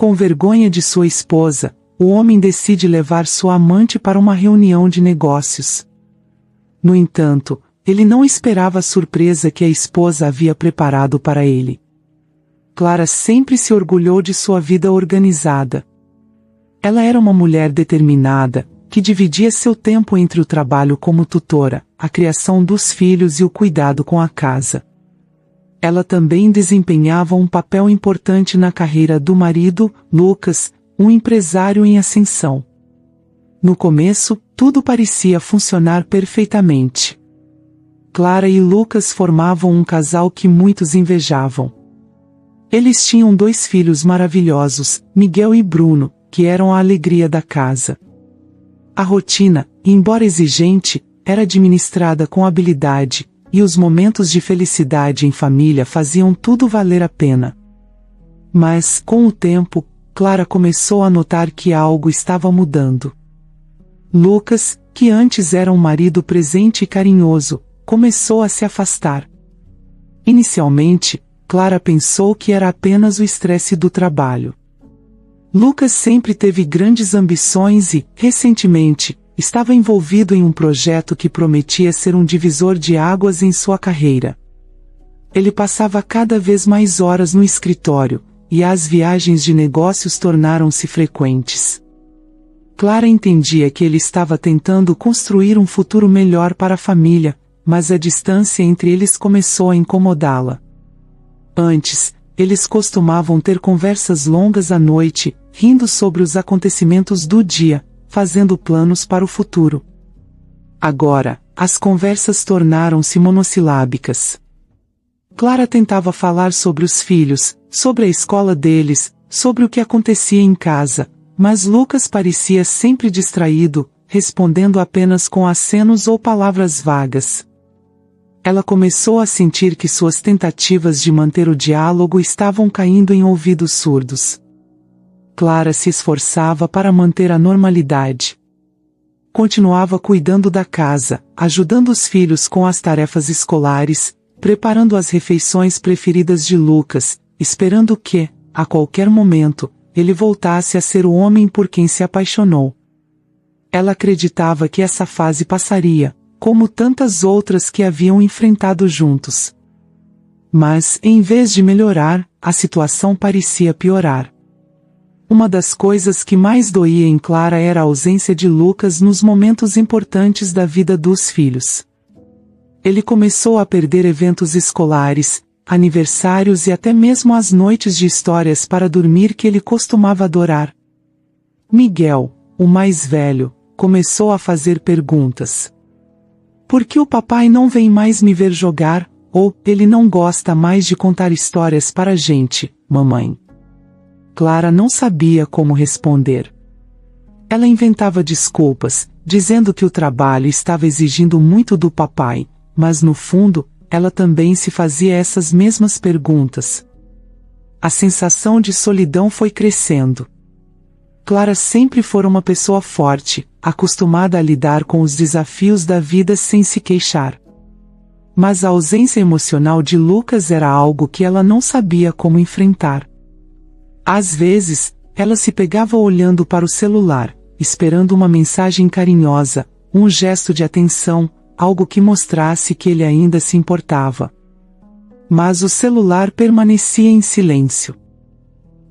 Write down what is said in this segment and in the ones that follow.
Com vergonha de sua esposa, o homem decide levar sua amante para uma reunião de negócios. No entanto, ele não esperava a surpresa que a esposa havia preparado para ele. Clara sempre se orgulhou de sua vida organizada. Ela era uma mulher determinada, que dividia seu tempo entre o trabalho como tutora, a criação dos filhos e o cuidado com a casa. Ela também desempenhava um papel importante na carreira do marido, Lucas, um empresário em ascensão. No começo, tudo parecia funcionar perfeitamente. Clara e Lucas formavam um casal que muitos invejavam. Eles tinham 2 filhos maravilhosos, Miguel e Bruno, que eram a alegria da casa. A rotina, embora exigente, era administrada com habilidade, e os momentos de felicidade em família faziam tudo valer a pena. Mas, com o tempo, Clara começou a notar que algo estava mudando. Lucas, que antes era um marido presente e carinhoso, começou a se afastar. Inicialmente, Clara pensou que era apenas o estresse do trabalho. Lucas sempre teve grandes ambições e, recentemente, estava envolvido em um projeto que prometia ser um divisor de águas em sua carreira. Ele passava cada vez mais horas no escritório, e as viagens de negócios tornaram-se frequentes. Clara entendia que ele estava tentando construir um futuro melhor para a família, mas a distância entre eles começou a incomodá-la. Antes, eles costumavam ter conversas longas à noite, rindo sobre os acontecimentos do dia, fazendo planos para o futuro. Agora, as conversas tornaram-se monossilábicas. Clara tentava falar sobre os filhos, sobre a escola deles, sobre o que acontecia em casa, mas Lucas parecia sempre distraído, respondendo apenas com acenos ou palavras vagas. Ela começou a sentir que suas tentativas de manter o diálogo estavam caindo em ouvidos surdos. Clara se esforçava para manter a normalidade. Continuava cuidando da casa, ajudando os filhos com as tarefas escolares, preparando as refeições preferidas de Lucas, esperando que, a qualquer momento, ele voltasse a ser o homem por quem se apaixonou. Ela acreditava que essa fase passaria, como tantas outras que haviam enfrentado juntos. Mas, em vez de melhorar, a situação parecia piorar. Uma das coisas que mais doía em Clara era a ausência de Lucas nos momentos importantes da vida dos filhos. Ele começou a perder eventos escolares, aniversários e até mesmo as noites de histórias para dormir que ele costumava adorar. Miguel, o mais velho, começou a fazer perguntas. Por que o papai não vem mais me ver jogar? Ou, ele não gosta mais de contar histórias para a gente, mamãe? Clara não sabia como responder. Ela inventava desculpas, dizendo que o trabalho estava exigindo muito do papai, mas no fundo, ela também se fazia essas mesmas perguntas. A sensação de solidão foi crescendo. Clara sempre fora uma pessoa forte, acostumada a lidar com os desafios da vida sem se queixar. Mas a ausência emocional de Lucas era algo que ela não sabia como enfrentar. Às vezes, ela se pegava olhando para o celular, esperando uma mensagem carinhosa, um gesto de atenção, algo que mostrasse que ele ainda se importava. Mas o celular permanecia em silêncio.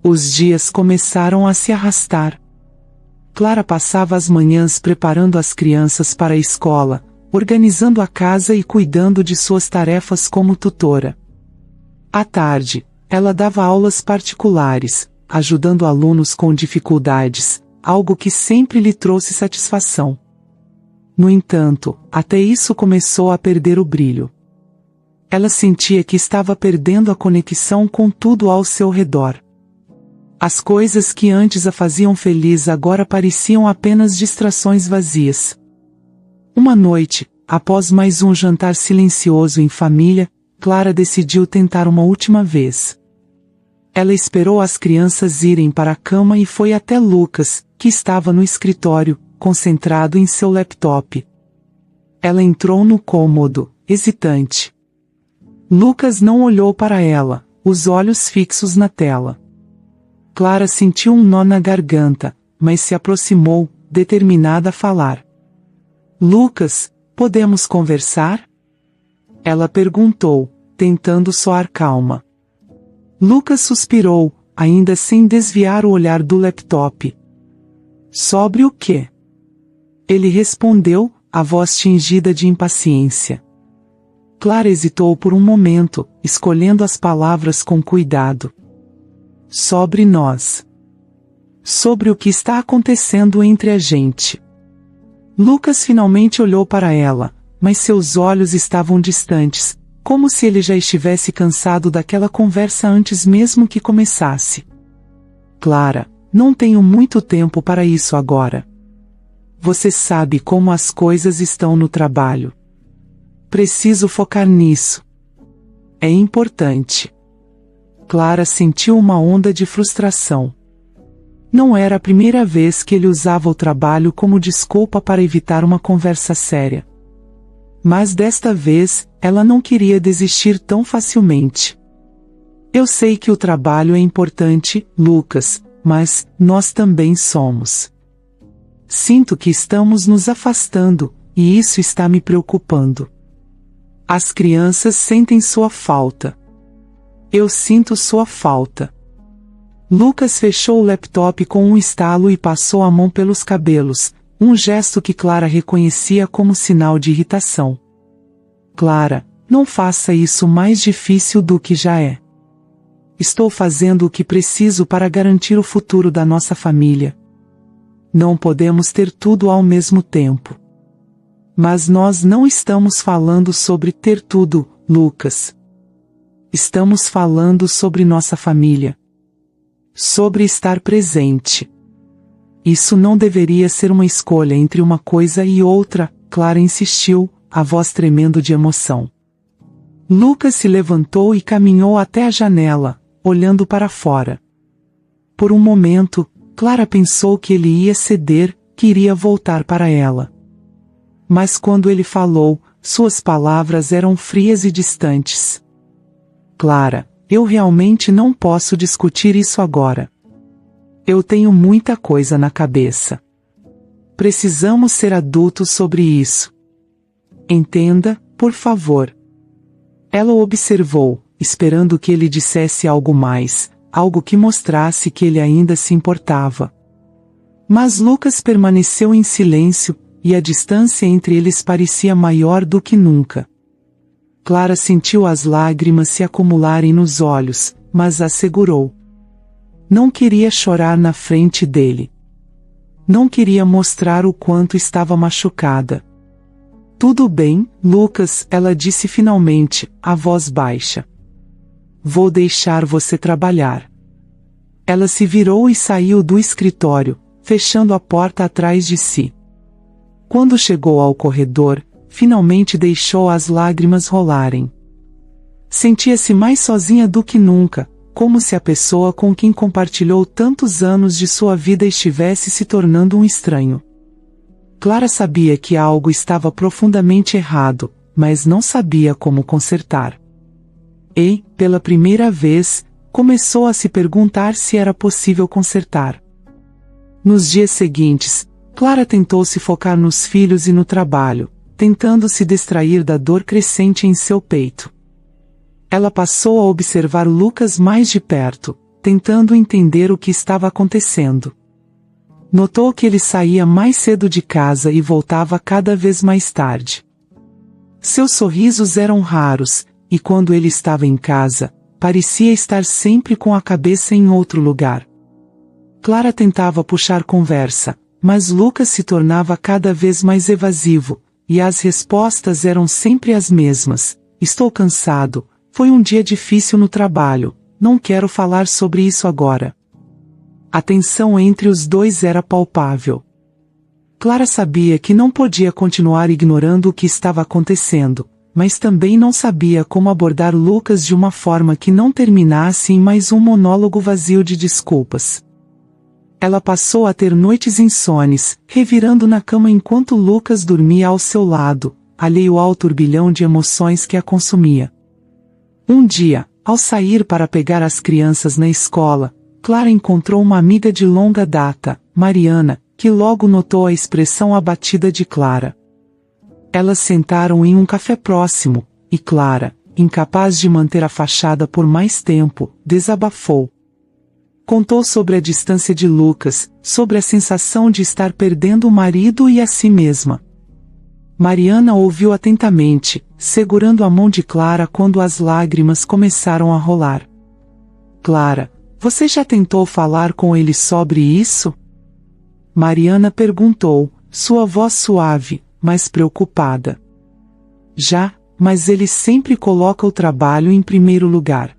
Os dias começaram a se arrastar. Clara passava as manhãs preparando as crianças para a escola, organizando a casa e cuidando de suas tarefas como tutora. À tarde, ela dava aulas particulares, ajudando alunos com dificuldades, algo que sempre lhe trouxe satisfação. No entanto, até isso começou a perder o brilho. Ela sentia que estava perdendo a conexão com tudo ao seu redor. As coisas que antes a faziam feliz agora pareciam apenas distrações vazias. Uma noite, após mais um jantar silencioso em família, Clara decidiu tentar uma última vez. Ela esperou as crianças irem para a cama e foi até Lucas, que estava no escritório, concentrado em seu laptop. Ela entrou no cômodo, hesitante. Lucas não olhou para ela, os olhos fixos na tela. Clara sentiu um nó na garganta, mas se aproximou, determinada a falar. Lucas, podemos conversar? Ela perguntou, tentando soar calma. Lucas suspirou, ainda sem desviar o olhar do laptop. Sobre o quê? Ele respondeu, a voz tingida de impaciência. Clara hesitou por um momento, escolhendo as palavras com cuidado. Sobre nós. Sobre o que está acontecendo entre a gente. Lucas finalmente olhou para ela, mas seus olhos estavam distantes, como se ele já estivesse cansado daquela conversa antes mesmo que começasse. Clara, não tenho muito tempo para isso agora. Você sabe como as coisas estão no trabalho. Preciso focar nisso. É importante. Clara sentiu uma onda de frustração. Não era a primeira vez que ele usava o trabalho como desculpa para evitar uma conversa séria. Mas desta vez, ela não queria desistir tão facilmente. Eu sei que o trabalho é importante, Lucas, mas nós também somos. Sinto que estamos nos afastando, e isso está me preocupando. As crianças sentem sua falta. Eu sinto sua falta. Lucas fechou o laptop com um estalo e passou a mão pelos cabelos, um gesto que Clara reconhecia como sinal de irritação. Clara, não faça isso mais difícil do que já é. Estou fazendo o que preciso para garantir o futuro da nossa família. Não podemos ter tudo ao mesmo tempo. Mas nós não estamos falando sobre ter tudo, Lucas. Estamos falando sobre nossa família. Sobre estar presente. Isso não deveria ser uma escolha entre uma coisa e outra, Clara insistiu, a voz tremendo de emoção. Lucas se levantou e caminhou até a janela, olhando para fora. Por um momento, Clara pensou que ele ia ceder, que iria voltar para ela. Mas quando ele falou, suas palavras eram frias e distantes. Clara, eu realmente não posso discutir isso agora. Eu tenho muita coisa na cabeça. Precisamos ser adultos sobre isso. Entenda, por favor. Ela o observou, esperando que ele dissesse algo mais, algo que mostrasse que ele ainda se importava. Mas Lucas permaneceu em silêncio, e a distância entre eles parecia maior do que nunca. Clara sentiu as lágrimas se acumularem nos olhos, mas as segurou. Não queria chorar na frente dele. Não queria mostrar o quanto estava machucada. Tudo bem, Lucas, ela disse finalmente, a voz baixa. Vou deixar você trabalhar. Ela se virou e saiu do escritório, fechando a porta atrás de si. Quando chegou ao corredor, finalmente deixou as lágrimas rolarem. Sentia-se mais sozinha do que nunca, como se a pessoa com quem compartilhou tantos anos de sua vida estivesse se tornando um estranho. Clara sabia que algo estava profundamente errado, mas não sabia como consertar. E, pela primeira vez, começou a se perguntar se era possível consertar. Nos dias seguintes, Clara tentou se focar nos filhos e no trabalho, tentando se distrair da dor crescente em seu peito. Ela passou a observar Lucas mais de perto, tentando entender o que estava acontecendo. Notou que ele saía mais cedo de casa e voltava cada vez mais tarde. Seus sorrisos eram raros, e quando ele estava em casa, parecia estar sempre com a cabeça em outro lugar. Clara tentava puxar conversa, mas Lucas se tornava cada vez mais evasivo, e as respostas eram sempre as mesmas. Estou cansado, foi um dia difícil no trabalho, não quero falar sobre isso agora. A tensão entre os dois era palpável. Clara sabia que não podia continuar ignorando o que estava acontecendo, mas também não sabia como abordar Lucas de uma forma que não terminasse em mais um monólogo vazio de desculpas. Ela passou a ter noites insones, revirando na cama enquanto Lucas dormia ao seu lado, alheio ao turbilhão de emoções que a consumia. Um dia, ao sair para pegar as crianças na escola, Clara encontrou uma amiga de longa data, Mariana, que logo notou a expressão abatida de Clara. Elas sentaram em um café próximo, e Clara, incapaz de manter a fachada por mais tempo, desabafou. Contou sobre a distância de Lucas, sobre a sensação de estar perdendo o marido e a si mesma. Mariana ouviu atentamente, segurando a mão de Clara quando as lágrimas começaram a rolar. Clara, você já tentou falar com ele sobre isso? Mariana perguntou, sua voz suave, mas preocupada. Já, mas ele sempre coloca o trabalho em primeiro lugar.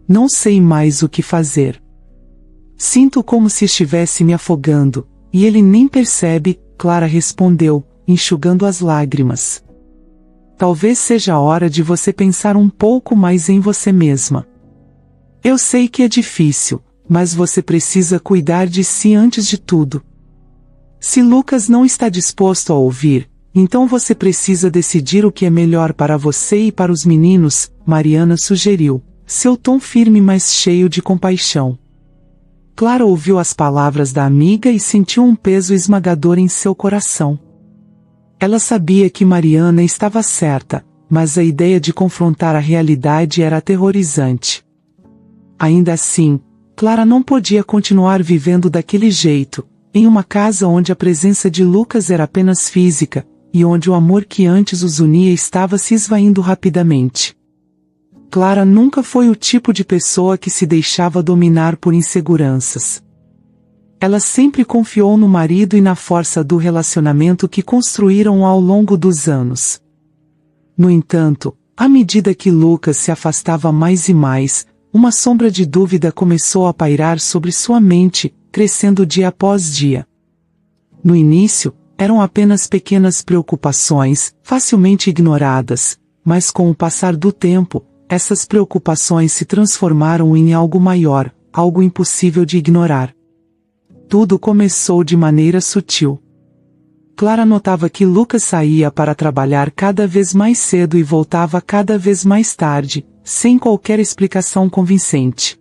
Não sei mais o que fazer. Sinto como se estivesse me afogando, e ele nem percebe, Clara respondeu, enxugando as lágrimas. Talvez seja a hora de você pensar um pouco mais em você mesma. Eu sei que é difícil, mas você precisa cuidar de si antes de tudo. Se Lucas não está disposto a ouvir, então você precisa decidir o que é melhor para você e para os meninos, Mariana sugeriu, seu tom firme mas cheio de compaixão. Clara ouviu as palavras da amiga e sentiu um peso esmagador em seu coração. Ela sabia que Mariana estava certa, mas a ideia de confrontar a realidade era aterrorizante. Ainda assim, Clara não podia continuar vivendo daquele jeito, em uma casa onde a presença de Lucas era apenas física, e onde o amor que antes os unia estava se esvaindo rapidamente. Clara nunca foi o tipo de pessoa que se deixava dominar por inseguranças. Ela sempre confiou no marido e na força do relacionamento que construíram ao longo dos anos. No entanto, à medida que Lucas se afastava mais e mais, uma sombra de dúvida começou a pairar sobre sua mente, crescendo dia após dia. No início, eram apenas pequenas preocupações, facilmente ignoradas, mas com o passar do tempo, essas preocupações se transformaram em algo maior, algo impossível de ignorar. Tudo começou de maneira sutil. Clara notava que Lucas saía para trabalhar cada vez mais cedo e voltava cada vez mais tarde, sem qualquer explicação convincente.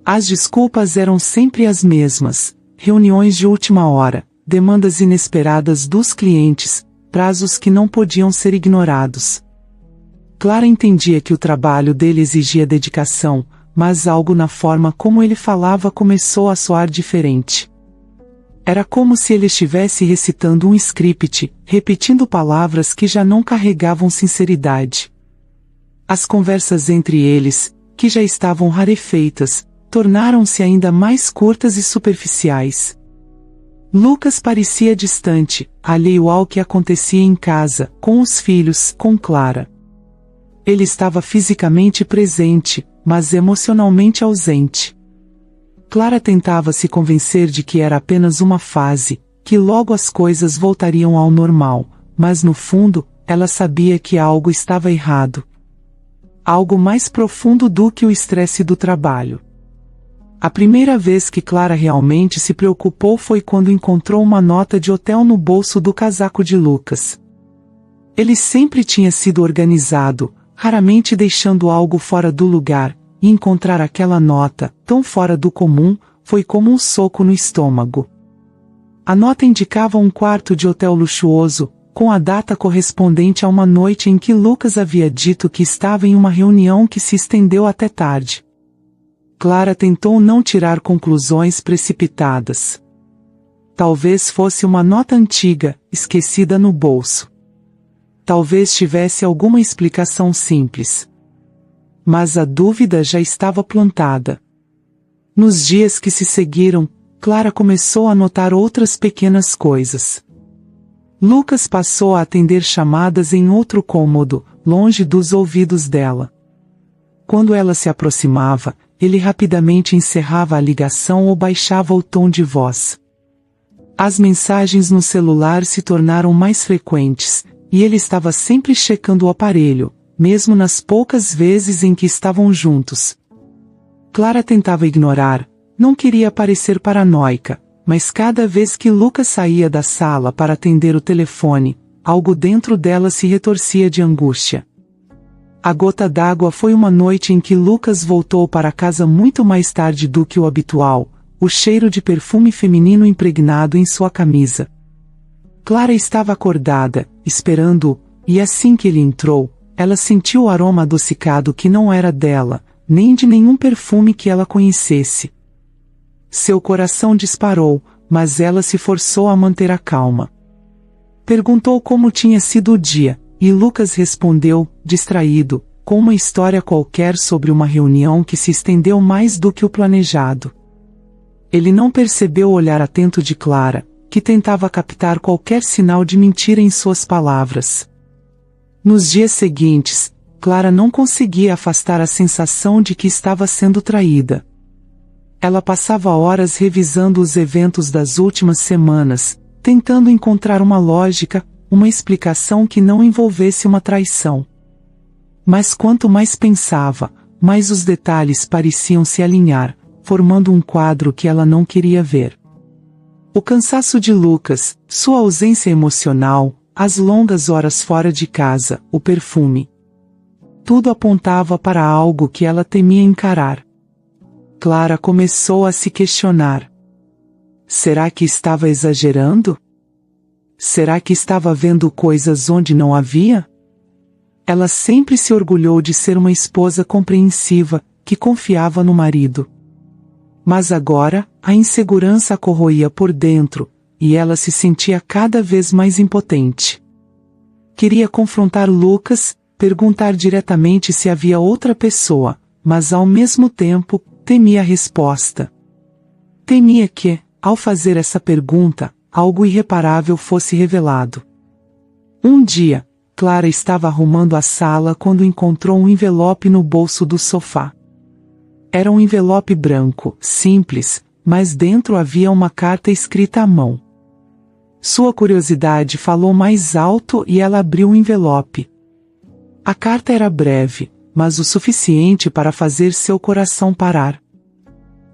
As desculpas eram sempre as mesmas: reuniões de última hora, demandas inesperadas dos clientes, prazos que não podiam ser ignorados. Clara entendia que o trabalho dele exigia dedicação, mas algo na forma como ele falava começou a soar diferente. Era como se ele estivesse recitando um script, repetindo palavras que já não carregavam sinceridade. As conversas entre eles, que já estavam rarefeitas, tornaram-se ainda mais curtas e superficiais. Lucas parecia distante, alheio ao que acontecia em casa, com os filhos, com Clara. Ele estava fisicamente presente, mas emocionalmente ausente. Clara tentava se convencer de que era apenas uma fase, que logo as coisas voltariam ao normal, mas no fundo, ela sabia que algo estava errado. Algo mais profundo do que o estresse do trabalho. A primeira vez que Clara realmente se preocupou foi quando encontrou uma nota de hotel no bolso do casaco de Lucas. Ele sempre tinha sido organizado, raramente deixando algo fora do lugar, e encontrar aquela nota, tão fora do comum, foi como um soco no estômago. A nota indicava um quarto de hotel luxuoso, com a data correspondente a uma noite em que Lucas havia dito que estava em uma reunião que se estendeu até tarde. Clara tentou não tirar conclusões precipitadas. Talvez fosse uma nota antiga, esquecida no bolso. Talvez tivesse alguma explicação simples. Mas a dúvida já estava plantada. Nos dias que se seguiram, Clara começou a notar outras pequenas coisas. Lucas passou a atender chamadas em outro cômodo, longe dos ouvidos dela. Quando ela se aproximava, ele rapidamente encerrava a ligação ou baixava o tom de voz. As mensagens no celular se tornaram mais frequentes, e ele estava sempre checando o aparelho, mesmo nas poucas vezes em que estavam juntos. Clara tentava ignorar, não queria parecer paranoica, mas cada vez que Lucas saía da sala para atender o telefone, algo dentro dela se retorcia de angústia. A gota d'água foi uma noite em que Lucas voltou para casa muito mais tarde do que o habitual, o cheiro de perfume feminino impregnado em sua camisa. Clara estava acordada, esperando-o, e assim que ele entrou, ela sentiu o aroma adocicado que não era dela, nem de nenhum perfume que ela conhecesse. Seu coração disparou, mas ela se forçou a manter a calma. Perguntou como tinha sido o dia, e Lucas respondeu, distraído, com uma história qualquer sobre uma reunião que se estendeu mais do que o planejado. Ele não percebeu o olhar atento de Clara, que tentava captar qualquer sinal de mentira em suas palavras. Nos dias seguintes, Clara não conseguia afastar a sensação de que estava sendo traída. Ela passava horas revisando os eventos das últimas semanas, tentando encontrar uma lógica, uma explicação que não envolvesse uma traição. Mas quanto mais pensava, mais os detalhes pareciam se alinhar, formando um quadro que ela não queria ver. O cansaço de Lucas, sua ausência emocional, as longas horas fora de casa, o perfume. Tudo apontava para algo que ela temia encarar. Clara começou a se questionar. Será que estava exagerando? Será que estava vendo coisas onde não havia? Ela sempre se orgulhou de ser uma esposa compreensiva, que confiava no marido. Mas agora, a insegurança a corroía por dentro, e ela se sentia cada vez mais impotente. Queria confrontar Lucas, perguntar diretamente se havia outra pessoa, mas ao mesmo tempo, temia a resposta. Temia que, ao fazer essa pergunta, algo irreparável fosse revelado. Um dia, Clara estava arrumando a sala quando encontrou um envelope no bolso do sofá. Era um envelope branco, simples, mas dentro havia uma carta escrita à mão. Sua curiosidade falou mais alto e ela abriu o envelope. A carta era breve, mas o suficiente para fazer seu coração parar.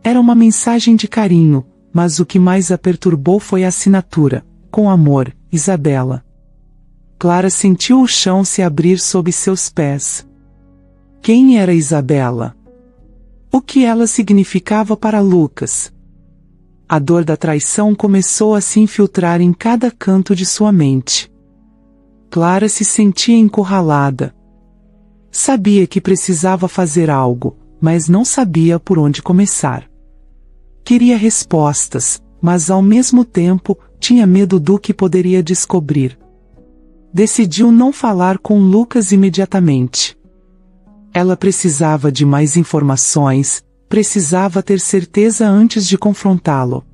Era uma mensagem de carinho, mas o que mais a perturbou foi a assinatura: com amor, Isabela. Clara sentiu o chão se abrir sob seus pés. Quem era Isabela? O que ela significava para Lucas? A dor da traição começou a se infiltrar em cada canto de sua mente. Clara se sentia encurralada. Sabia que precisava fazer algo, mas não sabia por onde começar. Queria respostas, mas ao mesmo tempo, tinha medo do que poderia descobrir. Decidiu não falar com Lucas imediatamente. Ela precisava de mais informações, precisava ter certeza antes de confrontá-lo.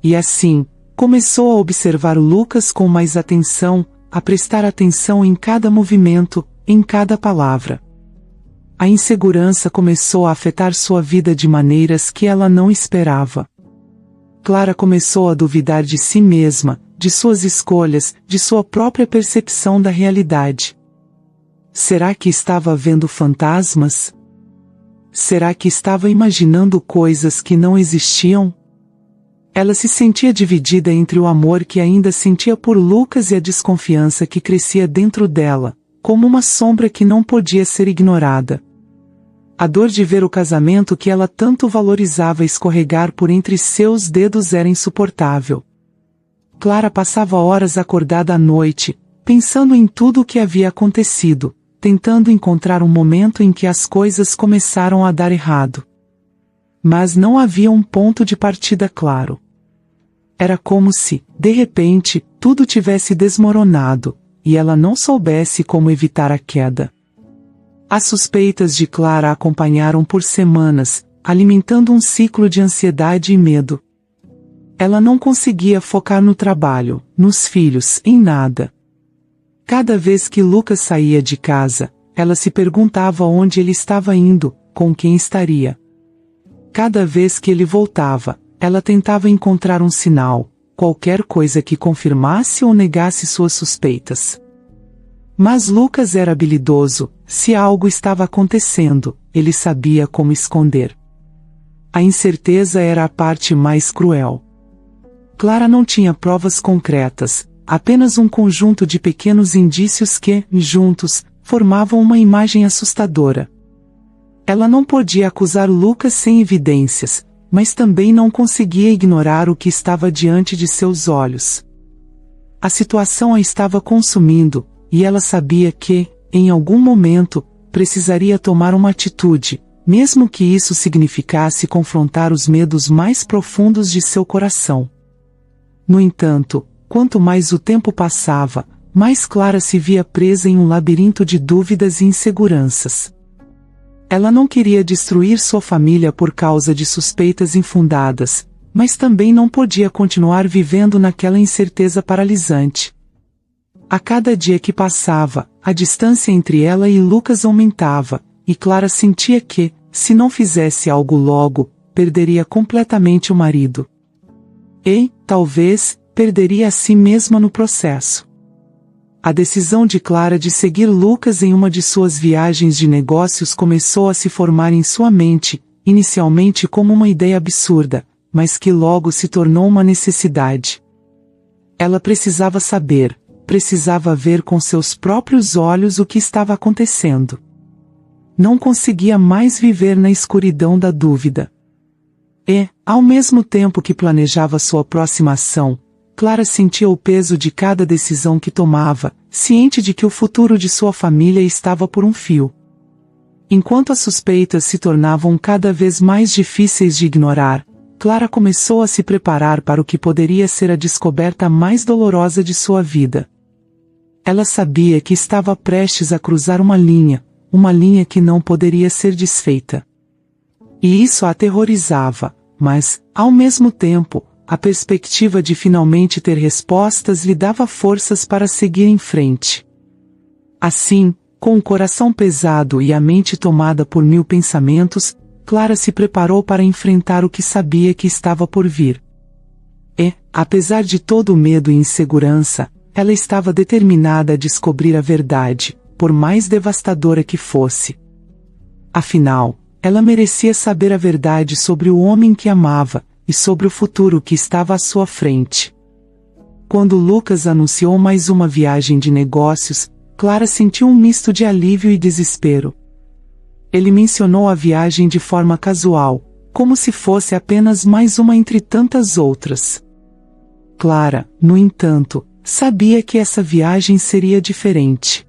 E assim, começou a observar Lucas com mais atenção, a prestar atenção em cada movimento, em cada palavra. A insegurança começou a afetar sua vida de maneiras que ela não esperava. Clara começou a duvidar de si mesma, de suas escolhas, de sua própria percepção da realidade. Será que estava vendo fantasmas? Será que estava imaginando coisas que não existiam? Ela se sentia dividida entre o amor que ainda sentia por Lucas e a desconfiança que crescia dentro dela, como uma sombra que não podia ser ignorada. A dor de ver o casamento que ela tanto valorizava escorregar por entre seus dedos era insuportável. Clara passava horas acordada à noite, pensando em tudo o que havia acontecido, tentando encontrar um momento em que as coisas começaram a dar errado. Mas não havia um ponto de partida claro. Era como se, de repente, tudo tivesse desmoronado, e ela não soubesse como evitar a queda. As suspeitas de Clara a acompanharam por semanas, alimentando um ciclo de ansiedade e medo. Ela não conseguia focar no trabalho, nos filhos, em nada. Cada vez que Lucas saía de casa, ela se perguntava onde ele estava indo, com quem estaria. Cada vez que ele voltava, ela tentava encontrar um sinal, qualquer coisa que confirmasse ou negasse suas suspeitas. Mas Lucas era habilidoso, se algo estava acontecendo, ele sabia como esconder. A incerteza era a parte mais cruel. Clara não tinha provas concretas, apenas um conjunto de pequenos indícios que, juntos, formavam uma imagem assustadora. Ela não podia acusar Lucas sem evidências, mas também não conseguia ignorar o que estava diante de seus olhos. A situação a estava consumindo, e ela sabia que, em algum momento, precisaria tomar uma atitude, mesmo que isso significasse confrontar os medos mais profundos de seu coração. No entanto, quanto mais o tempo passava, mais Clara se via presa em um labirinto de dúvidas e inseguranças. Ela não queria destruir sua família por causa de suspeitas infundadas, mas também não podia continuar vivendo naquela incerteza paralisante. A cada dia que passava, a distância entre ela e Lucas aumentava, e Clara sentia que, se não fizesse algo logo, perderia completamente o marido. E, talvez, perderia a si mesma no processo. A decisão de Clara de seguir Lucas em uma de suas viagens de negócios começou a se formar em sua mente, inicialmente como uma ideia absurda, mas que logo se tornou uma necessidade. Ela precisava saber, precisava ver com seus próprios olhos o que estava acontecendo. Não conseguia mais viver na escuridão da dúvida. E, ao mesmo tempo que planejava sua próxima ação, Clara sentia o peso de cada decisão que tomava, ciente de que o futuro de sua família estava por um fio. Enquanto as suspeitas se tornavam cada vez mais difíceis de ignorar, Clara começou a se preparar para o que poderia ser a descoberta mais dolorosa de sua vida. Ela sabia que estava prestes a cruzar uma linha que não poderia ser desfeita. E isso a aterrorizava, mas, ao mesmo tempo, a perspectiva de finalmente ter respostas lhe dava forças para seguir em frente. Assim, com o coração pesado e a mente tomada por mil pensamentos, Clara se preparou para enfrentar o que sabia que estava por vir. E, apesar de todo o medo e insegurança, ela estava determinada a descobrir a verdade, por mais devastadora que fosse. Afinal, ela merecia saber a verdade sobre o homem que amava, e sobre o futuro que estava à sua frente. Quando Lucas anunciou mais uma viagem de negócios, Clara sentiu um misto de alívio e desespero. Ele mencionou a viagem de forma casual, como se fosse apenas mais uma entre tantas outras. Clara, no entanto, sabia que essa viagem seria diferente.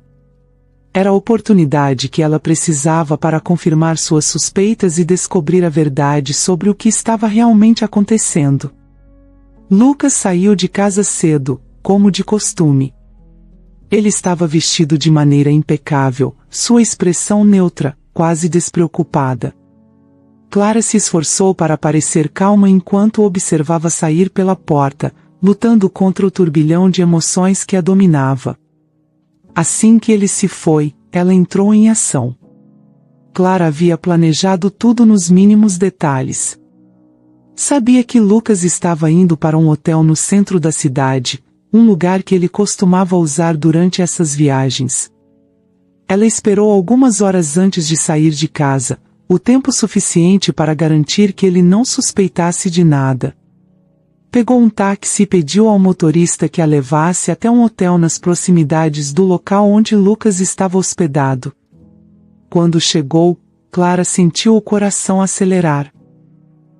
Era a oportunidade que ela precisava para confirmar suas suspeitas e descobrir a verdade sobre o que estava realmente acontecendo. Lucas saiu de casa cedo, como de costume. Ele estava vestido de maneira impecável, sua expressão neutra, quase despreocupada. Clara se esforçou para parecer calma enquanto o observava sair pela porta, lutando contra o turbilhão de emoções que a dominava. Assim que ele se foi, ela entrou em ação. Clara havia planejado tudo nos mínimos detalhes. Sabia que Lucas estava indo para um hotel no centro da cidade, um lugar que ele costumava usar durante essas viagens. Ela esperou algumas horas antes de sair de casa, o tempo suficiente para garantir que ele não suspeitasse de nada. Pegou um táxi e pediu ao motorista que a levasse até um hotel nas proximidades do local onde Lucas estava hospedado. Quando chegou, Clara sentiu o coração acelerar.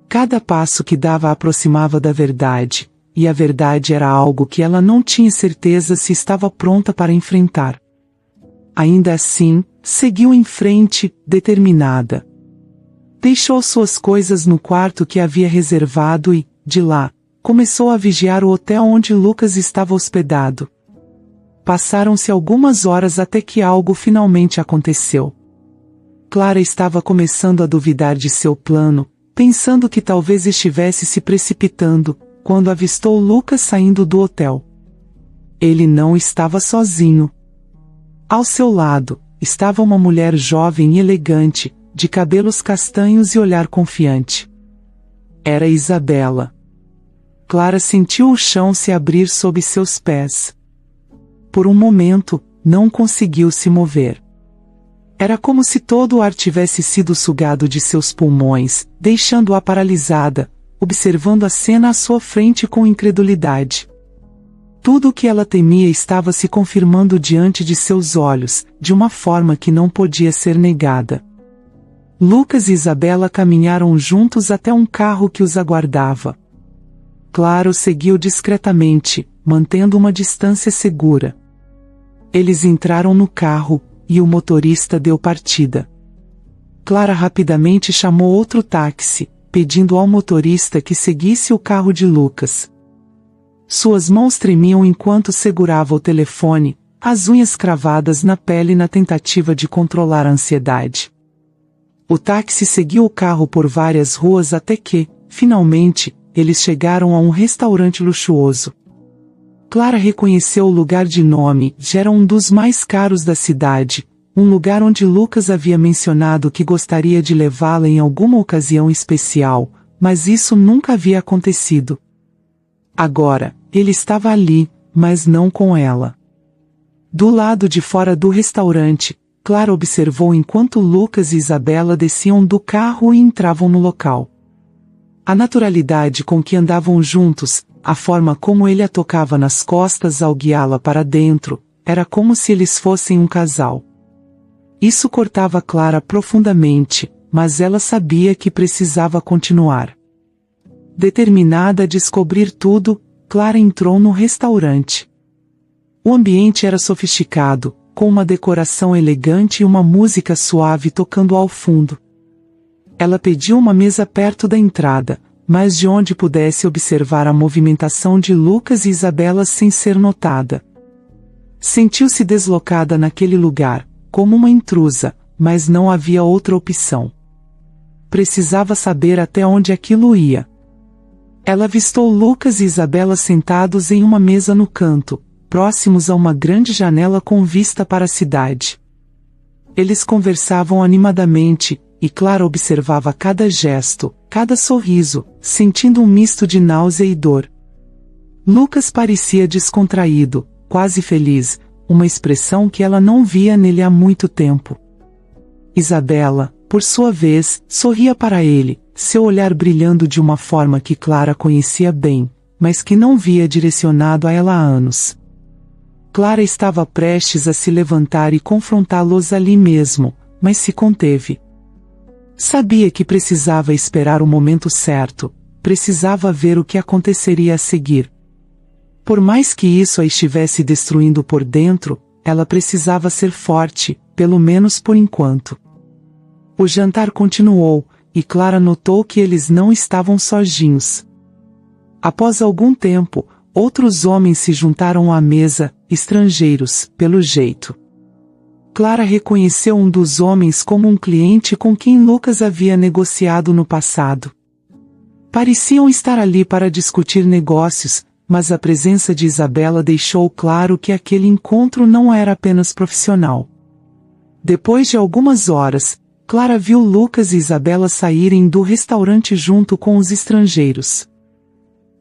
Cada passo que dava a aproximava da verdade, e a verdade era algo que ela não tinha certeza se estava pronta para enfrentar. Ainda assim, seguiu em frente, determinada. Deixou suas coisas no quarto que havia reservado e, de lá, começou a vigiar o hotel onde Lucas estava hospedado. Passaram-se algumas horas até que algo finalmente aconteceu. Clara estava começando a duvidar de seu plano, pensando que talvez estivesse se precipitando, quando avistou Lucas saindo do hotel. Ele não estava sozinho. Ao seu lado, estava uma mulher jovem e elegante, de cabelos castanhos e olhar confiante. Era Isabela. Clara sentiu o chão se abrir sob seus pés. Por um momento, não conseguiu se mover. Era como se todo o ar tivesse sido sugado de seus pulmões, deixando-a paralisada, observando a cena à sua frente com incredulidade. Tudo o que ela temia estava se confirmando diante de seus olhos, de uma forma que não podia ser negada. Lucas e Isabela caminharam juntos até um carro que os aguardava. Clara o seguiu discretamente, mantendo uma distância segura. Eles entraram no carro, e o motorista deu partida. Clara rapidamente chamou outro táxi, pedindo ao motorista que seguisse o carro de Lucas. Suas mãos tremiam enquanto segurava o telefone, as unhas cravadas na pele na tentativa de controlar a ansiedade. O táxi seguiu o carro por várias ruas até que, finalmente, eles chegaram a um restaurante luxuoso. Clara reconheceu o lugar de nome, já era um dos mais caros da cidade, um lugar onde Lucas havia mencionado que gostaria de levá-la em alguma ocasião especial, mas isso nunca havia acontecido. Agora, ele estava ali, mas não com ela. Do lado de fora do restaurante, Clara observou enquanto Lucas e Isabela desciam do carro e entravam no local. A naturalidade com que andavam juntos, a forma como ele a tocava nas costas ao guiá-la para dentro, era como se eles fossem um casal. Isso cortava Clara profundamente, mas ela sabia que precisava continuar. Determinada a descobrir tudo, Clara entrou no restaurante. O ambiente era sofisticado, com uma decoração elegante e uma música suave tocando ao fundo. Ela pediu uma mesa perto da entrada, mas de onde pudesse observar a movimentação de Lucas e Isabela sem ser notada. Sentiu-se deslocada naquele lugar, como uma intrusa, mas não havia outra opção. Precisava saber até onde aquilo ia. Ela avistou Lucas e Isabela sentados em uma mesa no canto, próximos a uma grande janela com vista para a cidade. Eles conversavam animadamente, e Clara observava cada gesto, cada sorriso, sentindo um misto de náusea e dor. Lucas parecia descontraído, quase feliz, uma expressão que ela não via nele há muito tempo. Isabela, por sua vez, sorria para ele, seu olhar brilhando de uma forma que Clara conhecia bem, mas que não via direcionado a ela há anos. Clara estava prestes a se levantar e confrontá-los ali mesmo, mas se conteve. Sabia que precisava esperar o momento certo, precisava ver o que aconteceria a seguir. Por mais que isso a estivesse destruindo por dentro, ela precisava ser forte, pelo menos por enquanto. O jantar continuou, e Clara notou que eles não estavam sozinhos. Após algum tempo, outros homens se juntaram à mesa, estrangeiros, pelo jeito. Clara reconheceu um dos homens como um cliente com quem Lucas havia negociado no passado. Pareciam estar ali para discutir negócios, mas a presença de Isabela deixou claro que aquele encontro não era apenas profissional. Depois de algumas horas, Clara viu Lucas e Isabela saírem do restaurante junto com os estrangeiros.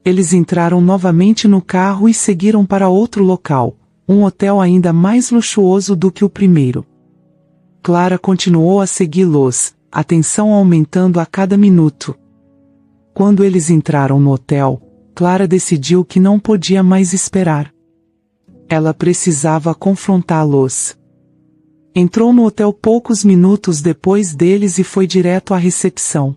Eles entraram novamente no carro e seguiram para outro local, um hotel ainda mais luxuoso do que o primeiro. Clara continuou a segui-los, a tensão aumentando a cada minuto. Quando eles entraram no hotel, Clara decidiu que não podia mais esperar. Ela precisava confrontá-los. Entrou no hotel poucos minutos depois deles e foi direto à recepção.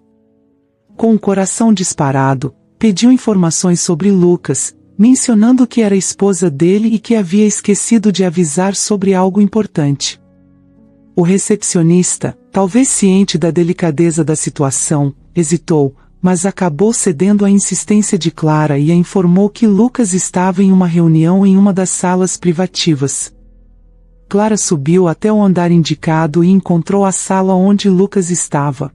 Com o coração disparado, pediu informações sobre Lucas, mencionando que era esposa dele e que havia esquecido de avisar sobre algo importante. O recepcionista, talvez ciente da delicadeza da situação, hesitou, mas acabou cedendo à insistência de Clara e a informou que Lucas estava em uma reunião em uma das salas privativas. Clara subiu até o andar indicado e encontrou a sala onde Lucas estava.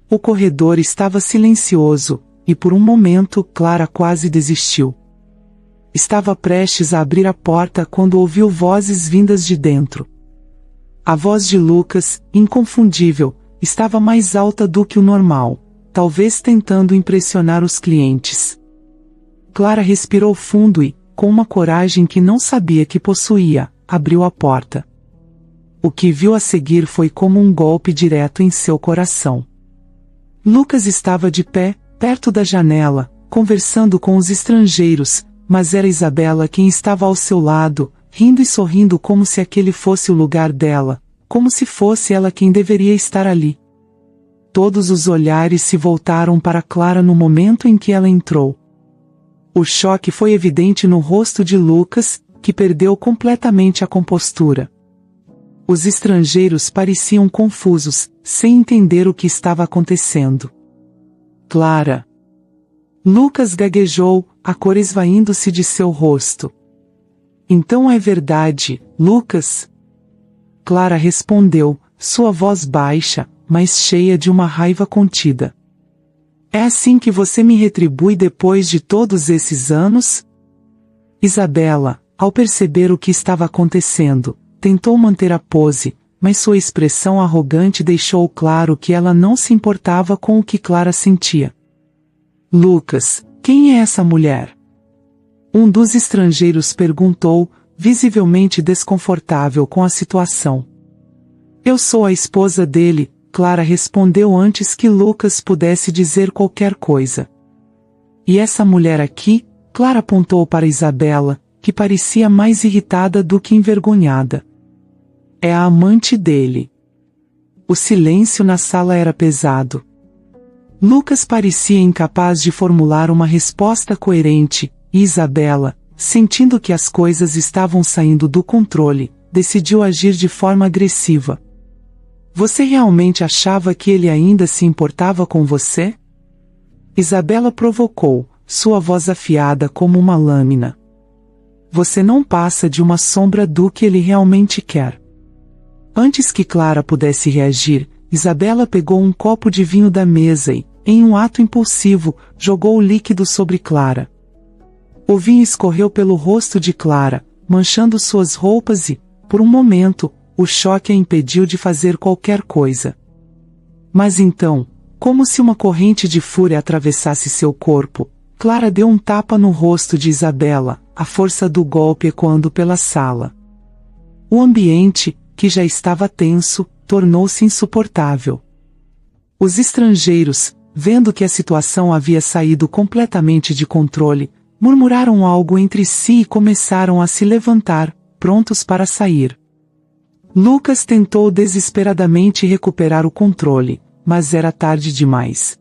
O corredor estava silencioso, e por um momento Clara quase desistiu. Estava prestes a abrir a porta quando ouviu vozes vindas de dentro. A voz de Lucas, inconfundível, estava mais alta do que o normal, talvez tentando impressionar os clientes. Clara respirou fundo e, com uma coragem que não sabia que possuía, abriu a porta. O que viu a seguir foi como um golpe direto em seu coração. Lucas estava de pé, perto da janela, conversando com os estrangeiros, mas era Isabela quem estava ao seu lado, rindo e sorrindo como se aquele fosse o lugar dela, como se fosse ela quem deveria estar ali. Todos os olhares se voltaram para Clara no momento em que ela entrou. O choque foi evidente no rosto de Lucas, que perdeu completamente a compostura. Os estrangeiros pareciam confusos, sem entender o que estava acontecendo. Clara. Lucas gaguejou, a cor esvaindo-se de seu rosto. Então é verdade, Lucas? Clara respondeu, sua voz baixa, mas cheia de uma raiva contida. É assim que você me retribui depois de todos esses anos? Isabela, ao perceber o que estava acontecendo, tentou manter a pose, mas sua expressão arrogante deixou claro que ela não se importava com o que Clara sentia. Lucas, quem é essa mulher? Um dos estrangeiros perguntou, visivelmente desconfortável com a situação. Eu sou a esposa dele, Clara respondeu antes que Lucas pudesse dizer qualquer coisa. E essa mulher aqui? Clara apontou para Isabela, que parecia mais irritada do que envergonhada. É a amante dele. O silêncio na sala era pesado. Lucas parecia incapaz de formular uma resposta coerente, e Isabela, sentindo que as coisas estavam saindo do controle, decidiu agir de forma agressiva. Você realmente achava que ele ainda se importava com você? Isabela provocou, sua voz afiada como uma lâmina. Você não passa de uma sombra do que ele realmente quer. Antes que Clara pudesse reagir, Isabela pegou um copo de vinho da mesa e, em um ato impulsivo, jogou o líquido sobre Clara. O vinho escorreu pelo rosto de Clara, manchando suas roupas e, por um momento, o choque a impediu de fazer qualquer coisa. Mas então, como se uma corrente de fúria atravessasse seu corpo, Clara deu um tapa no rosto de Isabela, a força do golpe ecoando pela sala. O ambiente, que já estava tenso, tornou-se insuportável. Os estrangeiros, vendo que a situação havia saído completamente de controle, murmuraram algo entre si e começaram a se levantar, prontos para sair. Lucas tentou desesperadamente recuperar o controle, mas era tarde demais.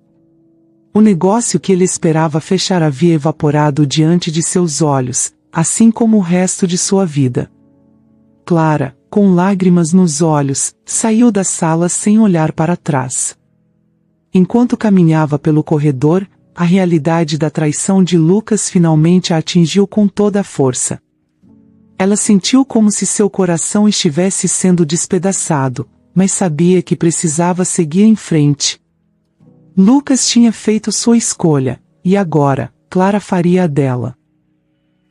O negócio que ele esperava fechar havia evaporado diante de seus olhos, assim como o resto de sua vida. Clara, com lágrimas nos olhos, saiu da sala sem olhar para trás. Enquanto caminhava pelo corredor, a realidade da traição de Lucas finalmente a atingiu com toda a força. Ela sentiu como se seu coração estivesse sendo despedaçado, mas sabia que precisava seguir em frente. Lucas tinha feito sua escolha, e agora, Clara faria a dela.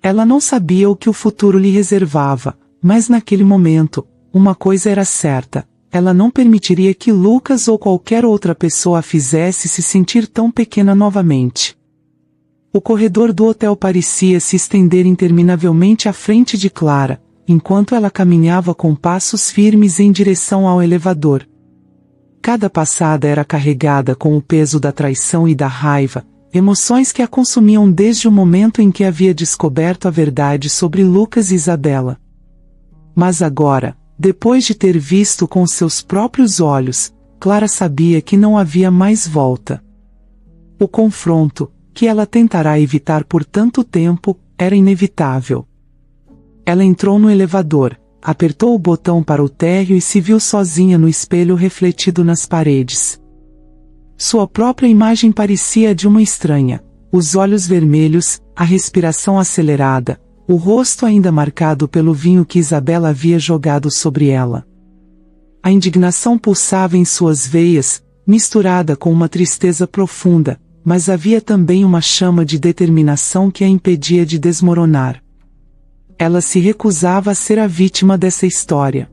Ela não sabia o que o futuro lhe reservava, mas naquele momento, uma coisa era certa, ela não permitiria que Lucas ou qualquer outra pessoa a fizesse se sentir tão pequena novamente. O corredor do hotel parecia se estender interminavelmente à frente de Clara, enquanto ela caminhava com passos firmes em direção ao elevador. Cada passada era carregada com o peso da traição e da raiva, emoções que a consumiam desde o momento em que havia descoberto a verdade sobre Lucas e Isabela. Mas agora, depois de ter visto com seus próprios olhos, Clara sabia que não havia mais volta. O confronto, que ela tentará evitar por tanto tempo, era inevitável. Ela entrou no elevador, apertou o botão para o térreo e se viu sozinha no espelho refletido nas paredes. Sua própria imagem parecia de uma estranha, os olhos vermelhos, a respiração acelerada, o rosto ainda marcado pelo vinho que Isabela havia jogado sobre ela. A indignação pulsava em suas veias, misturada com uma tristeza profunda, mas havia também uma chama de determinação que a impedia de desmoronar. Ela se recusava a ser a vítima dessa história.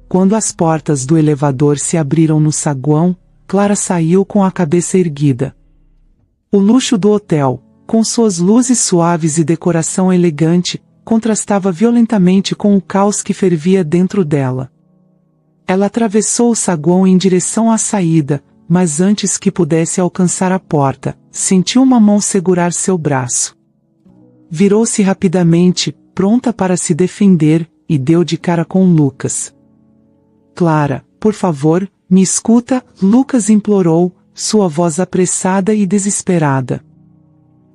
Quando as portas do elevador se abriram no saguão, Clara saiu com a cabeça erguida. O luxo do hotel, com suas luzes suaves e decoração elegante, contrastava violentamente com o caos que fervia dentro dela. Ela atravessou o saguão em direção à saída, mas antes que pudesse alcançar a porta, sentiu uma mão segurar seu braço. virou-se rapidamente, pronta para se defender, e deu de cara com Lucas. Clara, por favor, me escuta, Lucas implorou, sua voz apressada e desesperada.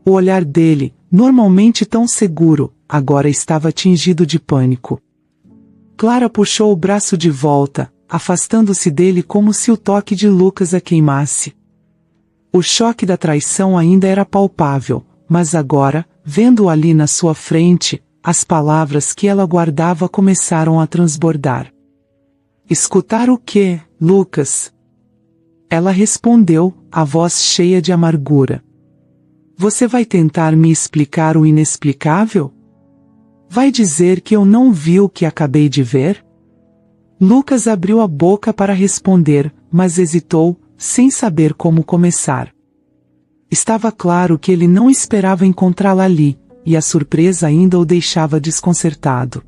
O olhar dele, normalmente tão seguro, agora estava tingido de pânico. Clara puxou o braço de volta, afastando-se dele como se o toque de Lucas a queimasse. O choque da traição ainda era palpável, mas agora, vendo-o ali na sua frente, as palavras que ela guardava começaram a transbordar. Escutar o quê, Lucas? Ela respondeu, a voz cheia de amargura. Você vai tentar me explicar o inexplicável? Vai dizer que eu não vi o que acabei de ver? Lucas abriu a boca para responder, mas hesitou, sem saber como começar. Estava claro que ele não esperava encontrá-la ali, e a surpresa ainda o deixava desconcertado.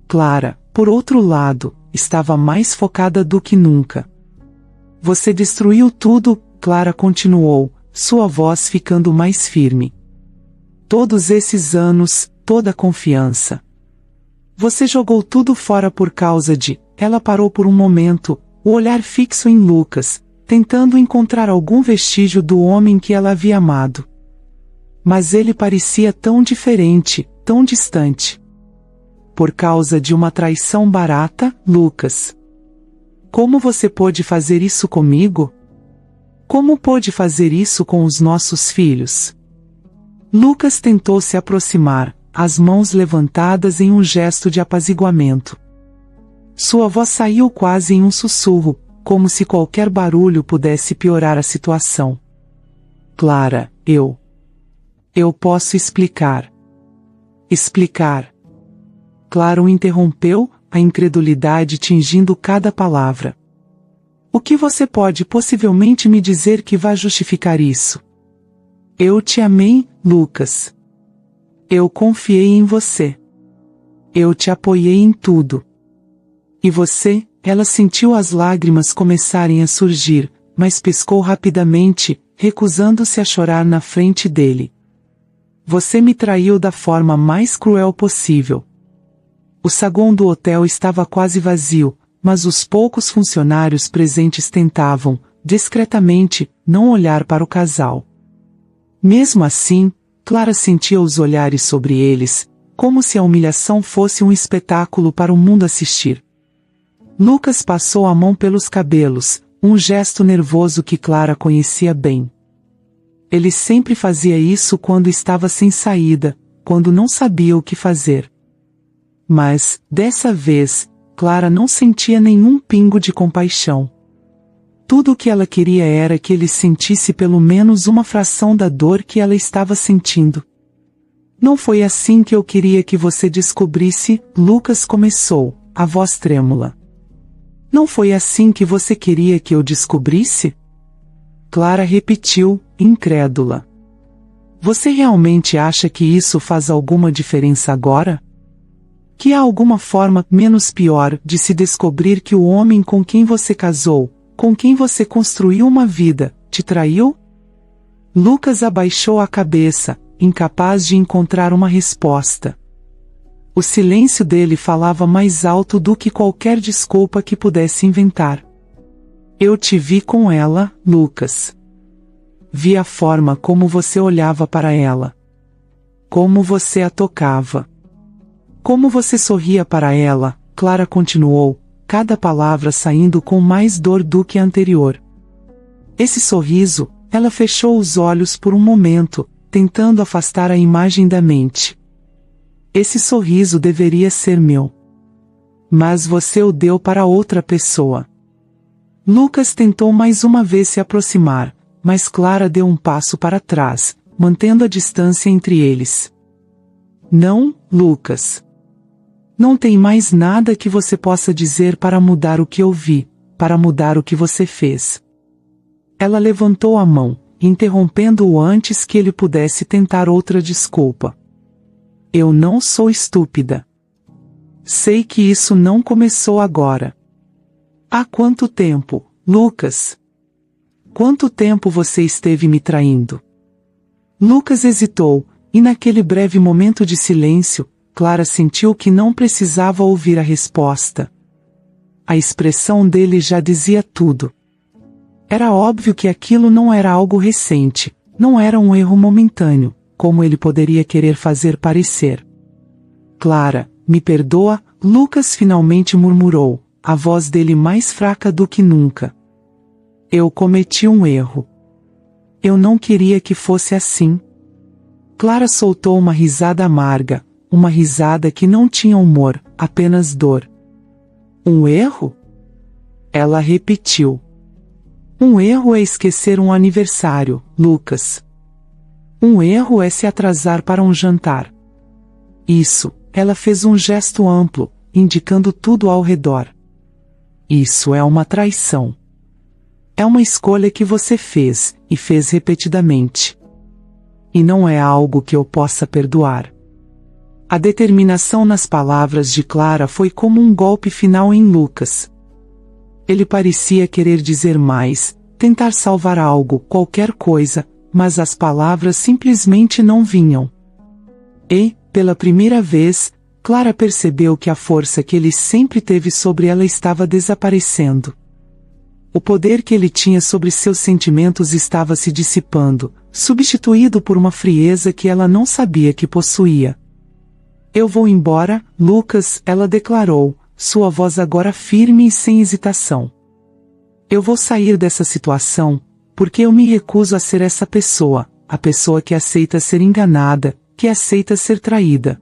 Clara, por outro lado, estava mais focada do que nunca. Você destruiu tudo, Clara continuou, sua voz ficando mais firme. Todos esses anos, toda a confiança. Você jogou tudo fora por causa de... Ela parou por um momento, o olhar fixo em Lucas, tentando encontrar algum vestígio do homem que ela havia amado. Mas ele parecia tão diferente, tão distante. Por causa de uma traição barata, Lucas. Como você pôde fazer isso comigo? Como pôde fazer isso com os nossos filhos? Lucas tentou se aproximar, as mãos levantadas em um gesto de apaziguamento. Sua voz saiu quase em um sussurro, como se qualquer barulho pudesse piorar a situação. Clara, eu posso explicar. Explicar. Clara o interrompeu, a incredulidade tingindo cada palavra. O que você pode possivelmente me dizer que vá justificar isso? Eu te amei, Lucas. Eu confiei em você. Eu te apoiei em tudo. E você? Ela sentiu as lágrimas começarem a surgir, mas piscou rapidamente, recusando-se a chorar na frente dele. Você me traiu da forma mais cruel possível. O saguão do hotel estava quase vazio, mas os poucos funcionários presentes tentavam, discretamente, não olhar para o casal. Mesmo assim, Clara sentia os olhares sobre eles, como se a humilhação fosse um espetáculo para o mundo assistir. Lucas passou a mão pelos cabelos, um gesto nervoso que Clara conhecia bem. Ele sempre fazia isso quando estava sem saída, quando não sabia o que fazer. Mas, dessa vez, Clara não sentia nenhum pingo de compaixão. Tudo o que ela queria era que ele sentisse pelo menos uma fração da dor que ela estava sentindo. Não foi assim que eu queria que você descobrisse, Lucas começou, a voz trêmula. Não foi assim que você queria que eu descobrisse? Clara repetiu, incrédula. Você realmente acha que isso faz alguma diferença agora? Que há alguma forma menos pior de se descobrir que o homem com quem você casou, com quem você construiu uma vida, te traiu? Lucas abaixou a cabeça, incapaz de encontrar uma resposta. O silêncio dele falava mais alto do que qualquer desculpa que pudesse inventar. Eu te vi com ela, Lucas. Vi a forma como você olhava para ela. Como você a tocava. Como você sorria para ela, Clara continuou, cada palavra saindo com mais dor do que a anterior. Esse sorriso, ela fechou os olhos por um momento, tentando afastar a imagem da mente. Esse sorriso deveria ser meu. Mas você o deu para outra pessoa. Lucas tentou mais uma vez se aproximar, mas Clara deu um passo para trás, mantendo a distância entre eles. Não, Lucas. Não tem mais nada que você possa dizer para mudar o que eu vi, para mudar o que você fez. Ela levantou a mão, interrompendo-o antes que ele pudesse tentar outra desculpa. Eu não sou estúpida. Sei que isso não começou agora. Há quanto tempo, Lucas? Quanto tempo você esteve me traindo? Lucas hesitou, E naquele breve momento de silêncio, Clara sentiu que não precisava ouvir a resposta. A expressão dele já dizia tudo. Era óbvio que aquilo não era algo recente, não era um erro momentâneo, como ele poderia querer fazer parecer. Clara, me perdoa, Lucas finalmente murmurou, a voz dele mais fraca do que nunca. Eu cometi um erro. Eu não queria que fosse assim. Clara soltou uma risada amarga, uma risada que não tinha humor, apenas dor. Um erro? Ela repetiu. Um erro é esquecer um aniversário, Lucas. Um erro é se atrasar para um jantar. Isso, ela fez um gesto amplo, indicando tudo ao redor. Isso é uma traição. É uma escolha que você fez, e fez repetidamente. E não é algo que eu possa perdoar. A determinação nas palavras de Clara foi como um golpe final em Lucas. Ele parecia querer dizer mais, tentar salvar algo, qualquer coisa, mas as palavras simplesmente não vinham. E, pela primeira vez, Clara percebeu que a força que ele sempre teve sobre ela estava desaparecendo. O poder que ele tinha sobre seus sentimentos estava se dissipando, substituído por uma frieza que ela não sabia que possuía. Eu vou embora, Lucas, ela declarou, sua voz agora firme e sem hesitação. Eu vou sair dessa situação, porque eu me recuso a ser essa pessoa, a pessoa que aceita ser enganada, que aceita ser traída.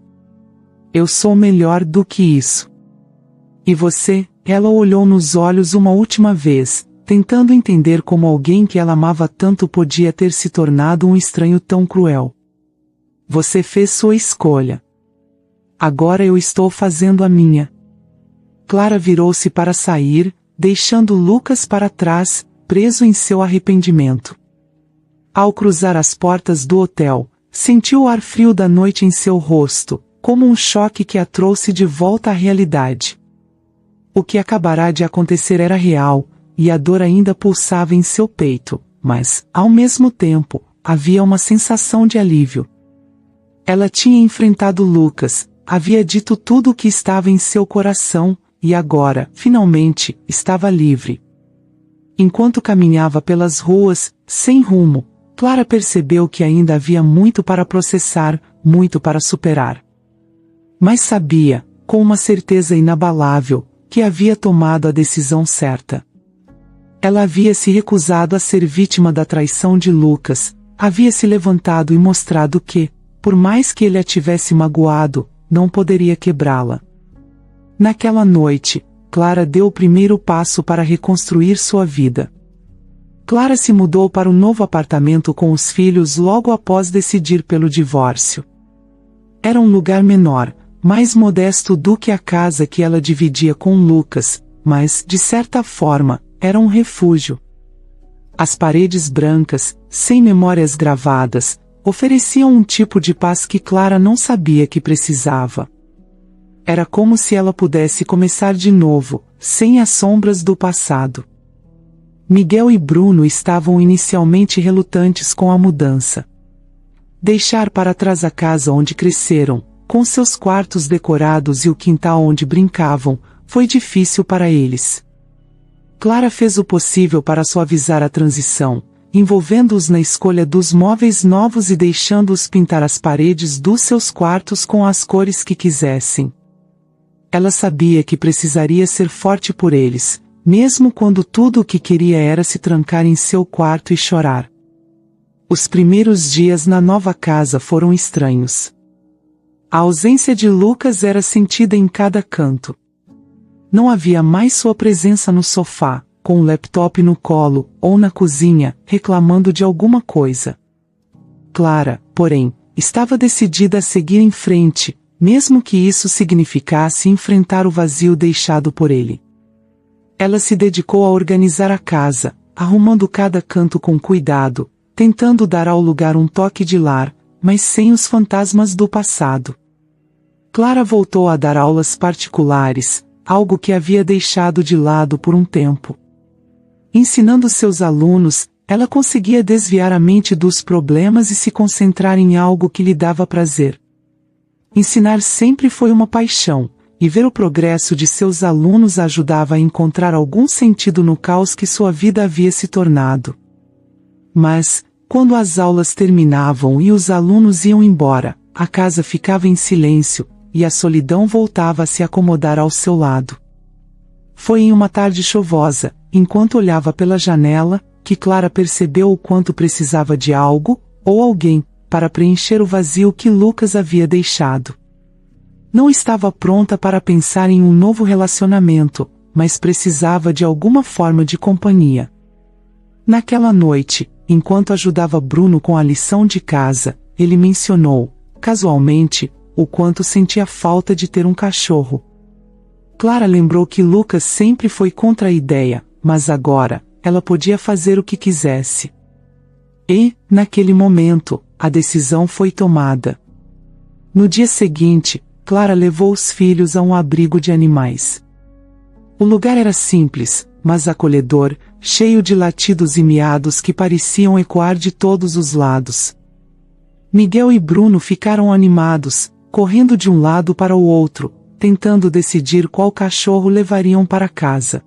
Eu sou melhor do que isso. E você? Ela olhou nos olhos uma última vez, tentando entender como alguém que ela amava tanto podia ter se tornado um estranho tão cruel. Você fez sua escolha. Agora eu estou fazendo a minha. Clara virou-se para sair, deixando Lucas para trás, preso em seu arrependimento. Ao cruzar as portas do hotel, sentiu o ar frio da noite em seu rosto, como um choque que a trouxe de volta à realidade. O que acabará de acontecer era real, e a dor ainda pulsava em seu peito, mas, ao mesmo tempo, havia uma sensação de alívio. Ela tinha enfrentado Lucas, havia dito tudo o que estava em seu coração, e agora, finalmente, estava livre. Enquanto caminhava pelas ruas, sem rumo, Clara percebeu que ainda havia muito para processar, muito para superar. Mas sabia, com uma certeza inabalável, que havia tomado a decisão certa. Ela havia se recusado a ser vítima da traição de Lucas, havia se levantado e mostrado que, por mais que ele a tivesse magoado, não poderia quebrá-la. Naquela noite, Clara deu o primeiro passo para reconstruir sua vida. Clara se mudou para um novo apartamento com os filhos logo após decidir pelo divórcio. Era um lugar menor, mais modesto do que a casa que ela dividia com Lucas, mas, de certa forma, era um refúgio. As paredes brancas, sem memórias gravadas, ofereciam um tipo de paz que Clara não sabia que precisava. Era como se ela pudesse começar de novo, sem as sombras do passado. Miguel e Bruno estavam inicialmente relutantes com a mudança. Deixar para trás a casa onde cresceram, com seus quartos decorados e o quintal onde brincavam, foi difícil para eles. Clara fez o possível para suavizar a transição, envolvendo-os na escolha dos móveis novos e deixando-os pintar as paredes dos seus quartos com as cores que quisessem. Ela sabia que precisaria ser forte por eles, mesmo quando tudo o que queria era se trancar em seu quarto e chorar. Os primeiros dias na nova casa foram estranhos. A ausência de Lucas era sentida em cada canto. Não havia mais sua presença no sofá, com o laptop no colo, ou na cozinha, reclamando de alguma coisa. Clara, porém, estava decidida a seguir em frente, mesmo que isso significasse enfrentar o vazio deixado por ele. Ela se dedicou a organizar a casa, arrumando cada canto com cuidado, tentando dar ao lugar um toque de lar, mas sem os fantasmas do passado. Clara voltou a dar aulas particulares, algo que havia deixado de lado por um tempo. Ensinando seus alunos, ela conseguia desviar a mente dos problemas e se concentrar em algo que lhe dava prazer. Ensinar sempre foi uma paixão, e ver o progresso de seus alunos a ajudava a encontrar algum sentido no caos que sua vida havia se tornado. Mas, quando as aulas terminavam e os alunos iam embora, a casa ficava em silêncio, e a solidão voltava a se acomodar ao seu lado. Foi em uma tarde chuvosa, enquanto olhava pela janela, que Clara percebeu o quanto precisava de algo, ou alguém, para preencher o vazio que Lucas havia deixado. Não estava pronta para pensar em um novo relacionamento, mas precisava de alguma forma de companhia. Naquela noite, enquanto ajudava Bruno com a lição de casa, ele mencionou, casualmente, o quanto sentia falta de ter um cachorro. Clara lembrou que Lucas sempre foi contra a ideia, mas agora, ela podia fazer o que quisesse. E, naquele momento, a decisão foi tomada. No dia seguinte, Clara levou os filhos a um abrigo de animais. O lugar era simples, mas acolhedor, cheio de latidos e miados que pareciam ecoar de todos os lados. Miguel e Bruno ficaram animados, correndo de um lado para o outro, tentando decidir qual cachorro levariam para casa.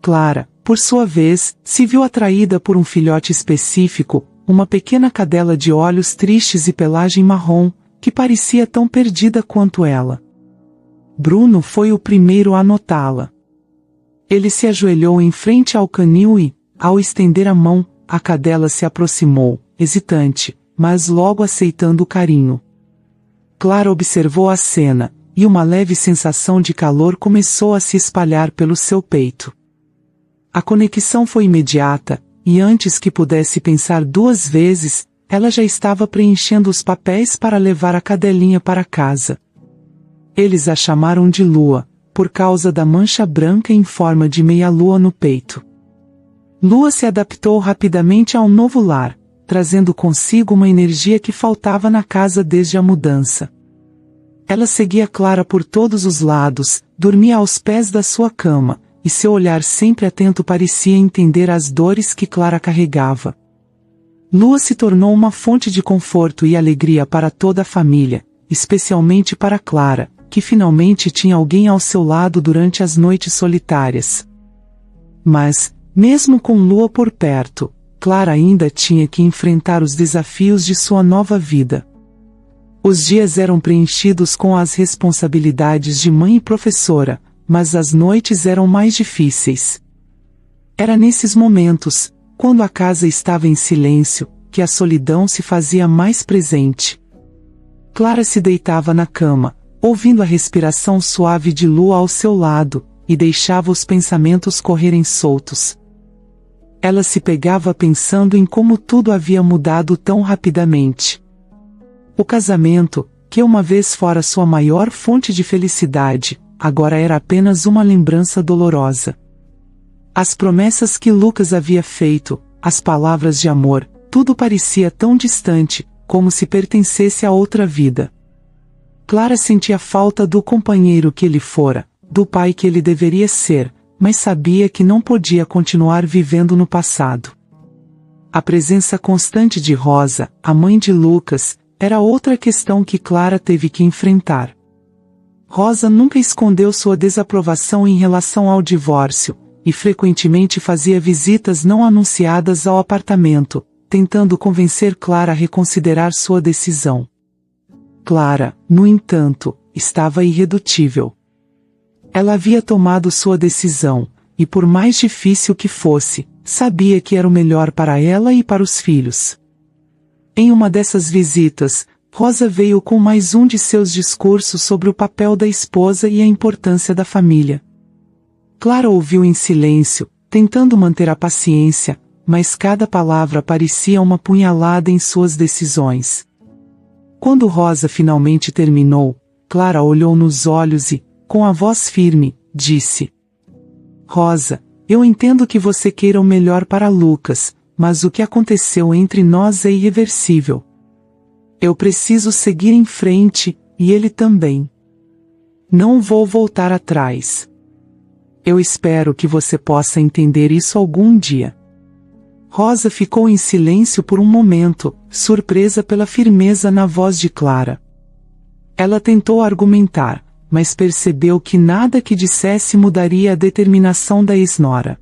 Clara, por sua vez, se viu atraída por um filhote específico, uma pequena cadela de olhos tristes e pelagem marrom, que parecia tão perdida quanto ela. Bruno foi o primeiro a notá-la. Ele se ajoelhou em frente ao canil e, ao estender a mão, a cadela se aproximou, hesitante, mas logo aceitando o carinho. Clara observou a cena, e uma leve sensação de calor começou a se espalhar pelo seu peito. A conexão foi imediata, e antes que pudesse pensar duas vezes, ela já estava preenchendo os papéis para levar a cadelinha para casa. Eles a chamaram de Lua, por causa da mancha branca em forma de meia-lua no peito. Lua se adaptou rapidamente a um novo lar, trazendo consigo uma energia que faltava na casa desde a mudança. Ela seguia Clara por todos os lados, dormia aos pés da sua cama, e seu olhar sempre atento parecia entender as dores que Clara carregava. Lua se tornou uma fonte de conforto e alegria para toda a família, especialmente para Clara, que finalmente tinha alguém ao seu lado durante as noites solitárias. Mas, mesmo com Lua por perto, Clara ainda tinha que enfrentar os desafios de sua nova vida. Os dias eram preenchidos com as responsabilidades de mãe e professora, mas as noites eram mais difíceis. Era nesses momentos, quando a casa estava em silêncio, que a solidão se fazia mais presente. Clara se deitava na cama, ouvindo a respiração suave de Lua ao seu lado, e deixava os pensamentos correrem soltos. Ela se pegava pensando em como tudo havia mudado tão rapidamente. O casamento, que uma vez fora sua maior fonte de felicidade, agora era apenas uma lembrança dolorosa. As promessas que Lucas havia feito, as palavras de amor, tudo parecia tão distante, como se pertencesse a outra vida. Clara sentia falta do companheiro que ele fora, do pai que ele deveria ser, mas sabia que não podia continuar vivendo no passado. A presença constante de Rosa, a mãe de Lucas, era outra questão que Clara teve que enfrentar. Rosa nunca escondeu sua desaprovação em relação ao divórcio, e frequentemente fazia visitas não anunciadas ao apartamento, tentando convencer Clara a reconsiderar sua decisão. Clara, no entanto, estava irredutível. Ela havia tomado sua decisão, e por mais difícil que fosse, sabia que era o melhor para ela e para os filhos. Em uma dessas visitas, Rosa veio com mais um de seus discursos sobre o papel da esposa e a importância da família. Clara ouviu em silêncio, tentando manter a paciência, mas cada palavra parecia uma punhalada em suas decisões. Quando Rosa finalmente terminou, Clara olhou nos olhos e, com a voz firme, disse: Rosa, eu entendo que você queira o melhor para Lucas, mas o que aconteceu entre nós é irreversível. Eu preciso seguir em frente, e ele também. Não vou voltar atrás. Eu espero que você possa entender isso algum dia. Rosa ficou em silêncio por um momento, surpresa pela firmeza na voz de Clara. Ela tentou argumentar, mas percebeu que nada que dissesse mudaria a determinação da ex-nora.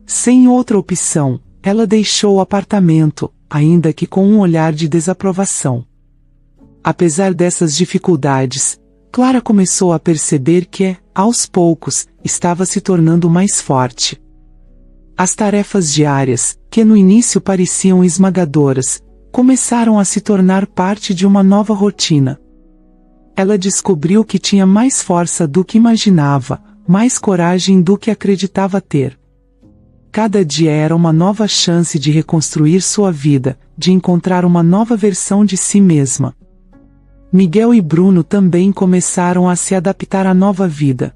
Sem outra opção, ela deixou o apartamento, ainda que com um olhar de desaprovação. Apesar dessas dificuldades, Clara começou a perceber que, aos poucos, estava se tornando mais forte. As tarefas diárias, que no início pareciam esmagadoras, começaram a se tornar parte de uma nova rotina. Ela descobriu que tinha mais força do que imaginava, mais coragem do que acreditava ter. Cada dia era uma nova chance de reconstruir sua vida, de encontrar uma nova versão de si mesma. Miguel e Bruno também começaram a se adaptar à nova vida.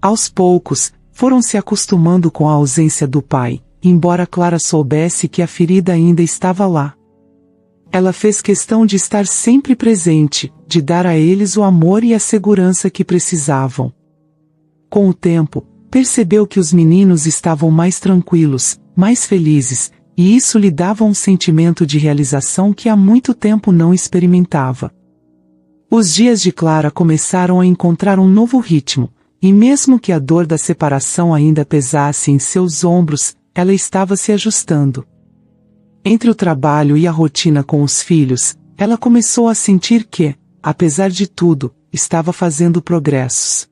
Aos poucos, foram se acostumando com a ausência do pai, embora Clara soubesse que a ferida ainda estava lá. Ela fez questão de estar sempre presente, de dar a eles o amor e a segurança que precisavam. Com o tempo, percebeu que os meninos estavam mais tranquilos, mais felizes, e isso lhe dava um sentimento de realização que há muito tempo não experimentava. Os dias de Clara começaram a encontrar um novo ritmo, e mesmo que a dor da separação ainda pesasse em seus ombros, ela estava se ajustando. Entre o trabalho e a rotina com os filhos, ela começou a sentir que, apesar de tudo, estava fazendo progressos.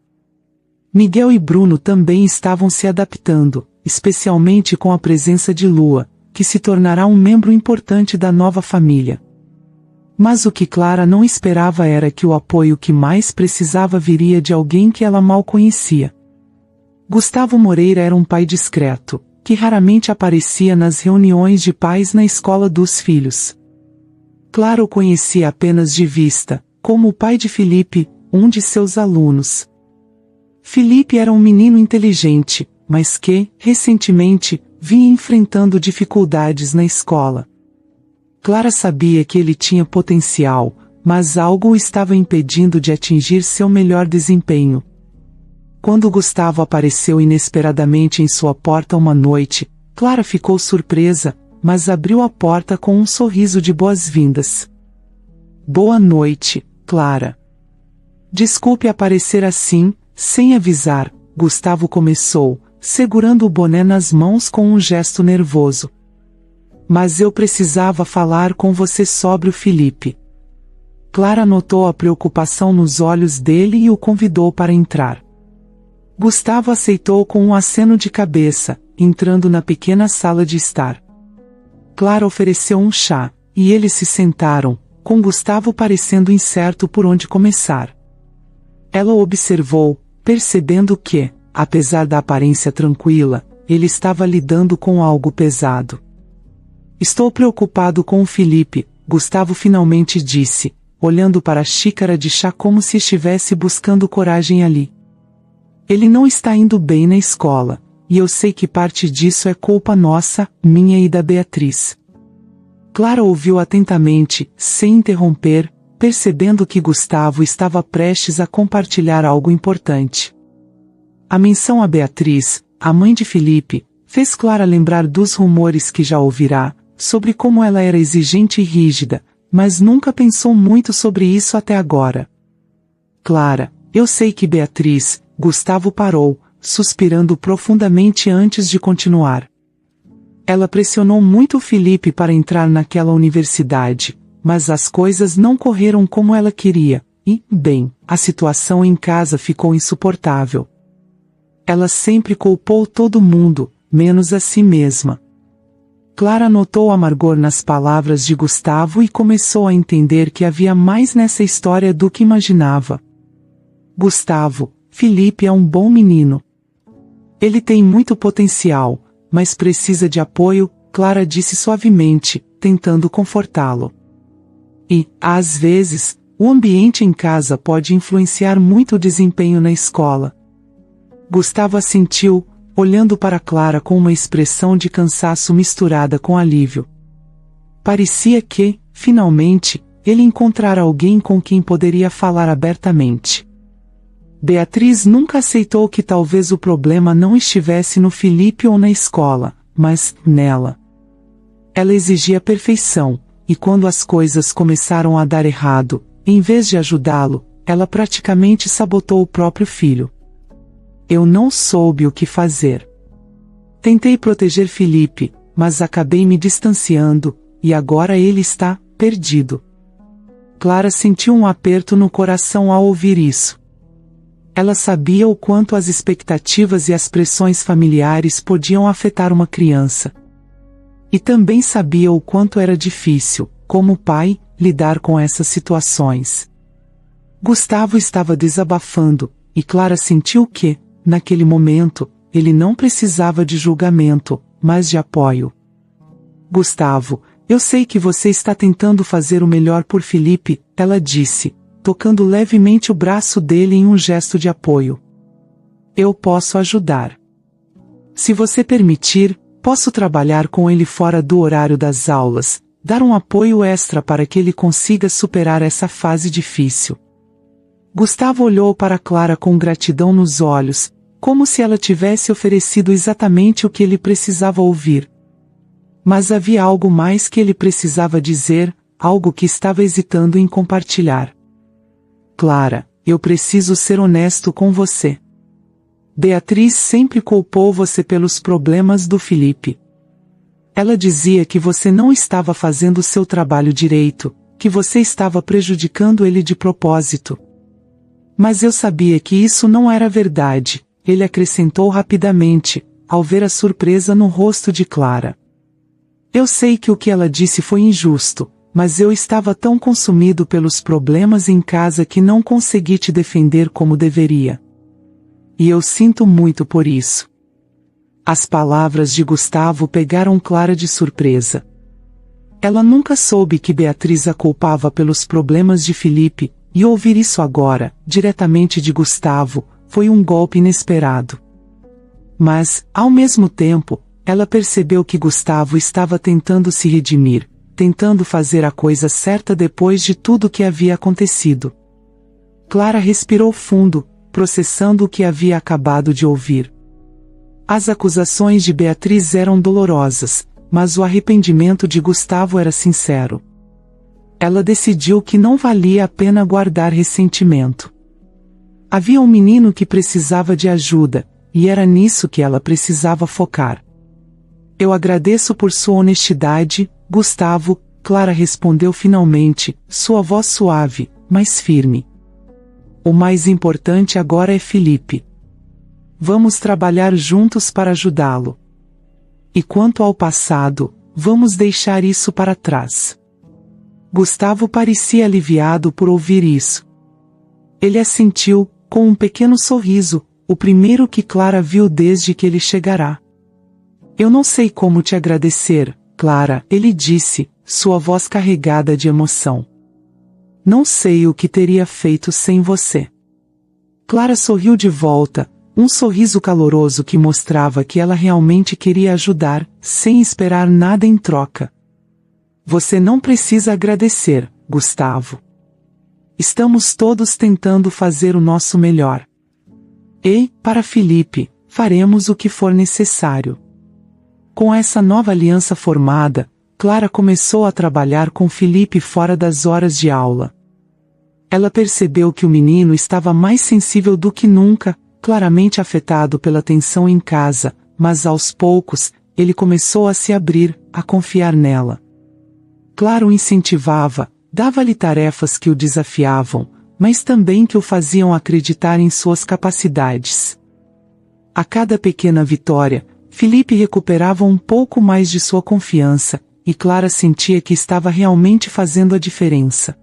Miguel e Bruno também estavam se adaptando, especialmente com a presença de Lua, que se tornará um membro importante da nova família. Mas o que Clara não esperava era que o apoio que mais precisava viria de alguém que ela mal conhecia. Gustavo Moreira era um pai discreto, que raramente aparecia nas reuniões de pais na escola dos filhos. Clara o conhecia apenas de vista, como o pai de Felipe, um de seus alunos. Felipe era um menino inteligente, mas que, recentemente, vinha enfrentando dificuldades na escola. Clara sabia que ele tinha potencial, mas algo o estava impedindo de atingir seu melhor desempenho. Quando Gustavo apareceu inesperadamente em sua porta uma noite, Clara ficou surpresa, mas abriu a porta com um sorriso de boas-vindas. Boa noite, Clara. Desculpe aparecer assim, sem avisar, Gustavo começou, segurando o boné nas mãos com um gesto nervoso. Mas eu precisava falar com você sobre o Felipe. Clara notou a preocupação nos olhos dele e o convidou para entrar. Gustavo aceitou com um aceno de cabeça, entrando na pequena sala de estar. Clara ofereceu um chá, e eles se sentaram, com Gustavo parecendo incerto por onde começar. Ela o observou, percebendo que, apesar da aparência tranquila, ele estava lidando com algo pesado. Estou preocupado com o Felipe, Gustavo finalmente disse, olhando para a xícara de chá como se estivesse buscando coragem ali. Ele não está indo bem na escola, e eu sei que parte disso é culpa nossa, minha e da Beatriz. Clara ouviu atentamente, sem interromper, percebendo que Gustavo estava prestes a compartilhar algo importante. A menção a Beatriz, a mãe de Felipe, fez Clara lembrar dos rumores que já ouvirá, sobre como ela era exigente e rígida, mas nunca pensou muito sobre isso até agora. Clara, eu sei que Beatriz, Gustavo parou, suspirando profundamente antes de continuar. Ela pressionou muito Felipe para entrar naquela universidade, mas as coisas não correram como ela queria, e, bem, a situação em casa ficou insuportável. Ela sempre culpou todo mundo, menos a si mesma. Clara notou o amargor nas palavras de Gustavo e começou a entender que havia mais nessa história do que imaginava. Gustavo, Felipe é um bom menino. Ele tem muito potencial, mas precisa de apoio, Clara disse suavemente, tentando confortá-lo. E, às vezes, o ambiente em casa pode influenciar muito o desempenho na escola. Gustavo assentiu, olhando para Clara com uma expressão de cansaço misturada com alívio. Parecia que, finalmente, ele encontrara alguém com quem poderia falar abertamente. Beatriz nunca aceitou que talvez o problema não estivesse no Felipe ou na escola, mas, nela. Ela exigia perfeição, e quando as coisas começaram a dar errado, em vez de ajudá-lo, ela praticamente sabotou o próprio filho. Eu não soube o que fazer. Tentei proteger Felipe, mas acabei me distanciando, e agora ele está perdido. Clara sentiu um aperto no coração ao ouvir isso. Ela sabia o quanto as expectativas e as pressões familiares podiam afetar uma criança. E também sabia o quanto era difícil, como pai, lidar com essas situações. Gustavo estava desabafando, e Clara sentiu que, naquele momento, ele não precisava de julgamento, mas de apoio. Gustavo, eu sei que você está tentando fazer o melhor por Felipe, ela disse, tocando levemente o braço dele em um gesto de apoio. Eu posso ajudar. Se você permitir, posso trabalhar com ele fora do horário das aulas, dar um apoio extra para que ele consiga superar essa fase difícil. Gustavo olhou para Clara com gratidão nos olhos, como se ela tivesse oferecido exatamente o que ele precisava ouvir. Mas havia algo mais que ele precisava dizer, algo que estava hesitando em compartilhar. Clara, eu preciso ser honesto com você. Beatriz sempre culpou você pelos problemas do Felipe. Ela dizia que você não estava fazendo seu trabalho direito, que você estava prejudicando ele de propósito. Mas eu sabia que isso não era verdade, ele acrescentou rapidamente, ao ver a surpresa no rosto de Clara. Eu sei que o que ela disse foi injusto, mas eu estava tão consumido pelos problemas em casa que não consegui te defender como deveria. E eu sinto muito por isso. As palavras de Gustavo pegaram Clara de surpresa. Ela nunca soube que Beatriz a culpava pelos problemas de Felipe, e ouvir isso agora, diretamente de Gustavo, foi um golpe inesperado. Mas, ao mesmo tempo, ela percebeu que Gustavo estava tentando se redimir, tentando fazer a coisa certa depois de tudo que havia acontecido. Clara respirou fundo, processando o que havia acabado de ouvir. As acusações de Beatriz eram dolorosas, mas o arrependimento de Gustavo era sincero. Ela decidiu que não valia a pena guardar ressentimento. Havia um menino que precisava de ajuda, e era nisso que ela precisava focar. Eu agradeço por sua honestidade, Gustavo, Clara respondeu finalmente, sua voz suave, mas firme. O mais importante agora é Felipe. Vamos trabalhar juntos para ajudá-lo. E quanto ao passado, vamos deixar isso para trás. Gustavo parecia aliviado por ouvir isso. Ele assentiu, com um pequeno sorriso, o primeiro que Clara viu desde que ele chegará. Eu não sei como te agradecer, Clara, ele disse, sua voz carregada de emoção. Não sei o que teria feito sem você. Clara sorriu de volta, um sorriso caloroso que mostrava que ela realmente queria ajudar, sem esperar nada em troca. Você não precisa agradecer, Gustavo. Estamos todos tentando fazer o nosso melhor. E, para Felipe, faremos o que for necessário. Com essa nova aliança formada, Clara começou a trabalhar com Felipe fora das horas de aula. Ela percebeu que o menino estava mais sensível do que nunca, claramente afetado pela tensão em casa, mas aos poucos, ele começou a se abrir, a confiar nela. Clara o incentivava, dava-lhe tarefas que o desafiavam, mas também que o faziam acreditar em suas capacidades. A cada pequena vitória, Felipe recuperava um pouco mais de sua confiança, e Clara sentia que estava realmente fazendo a diferença.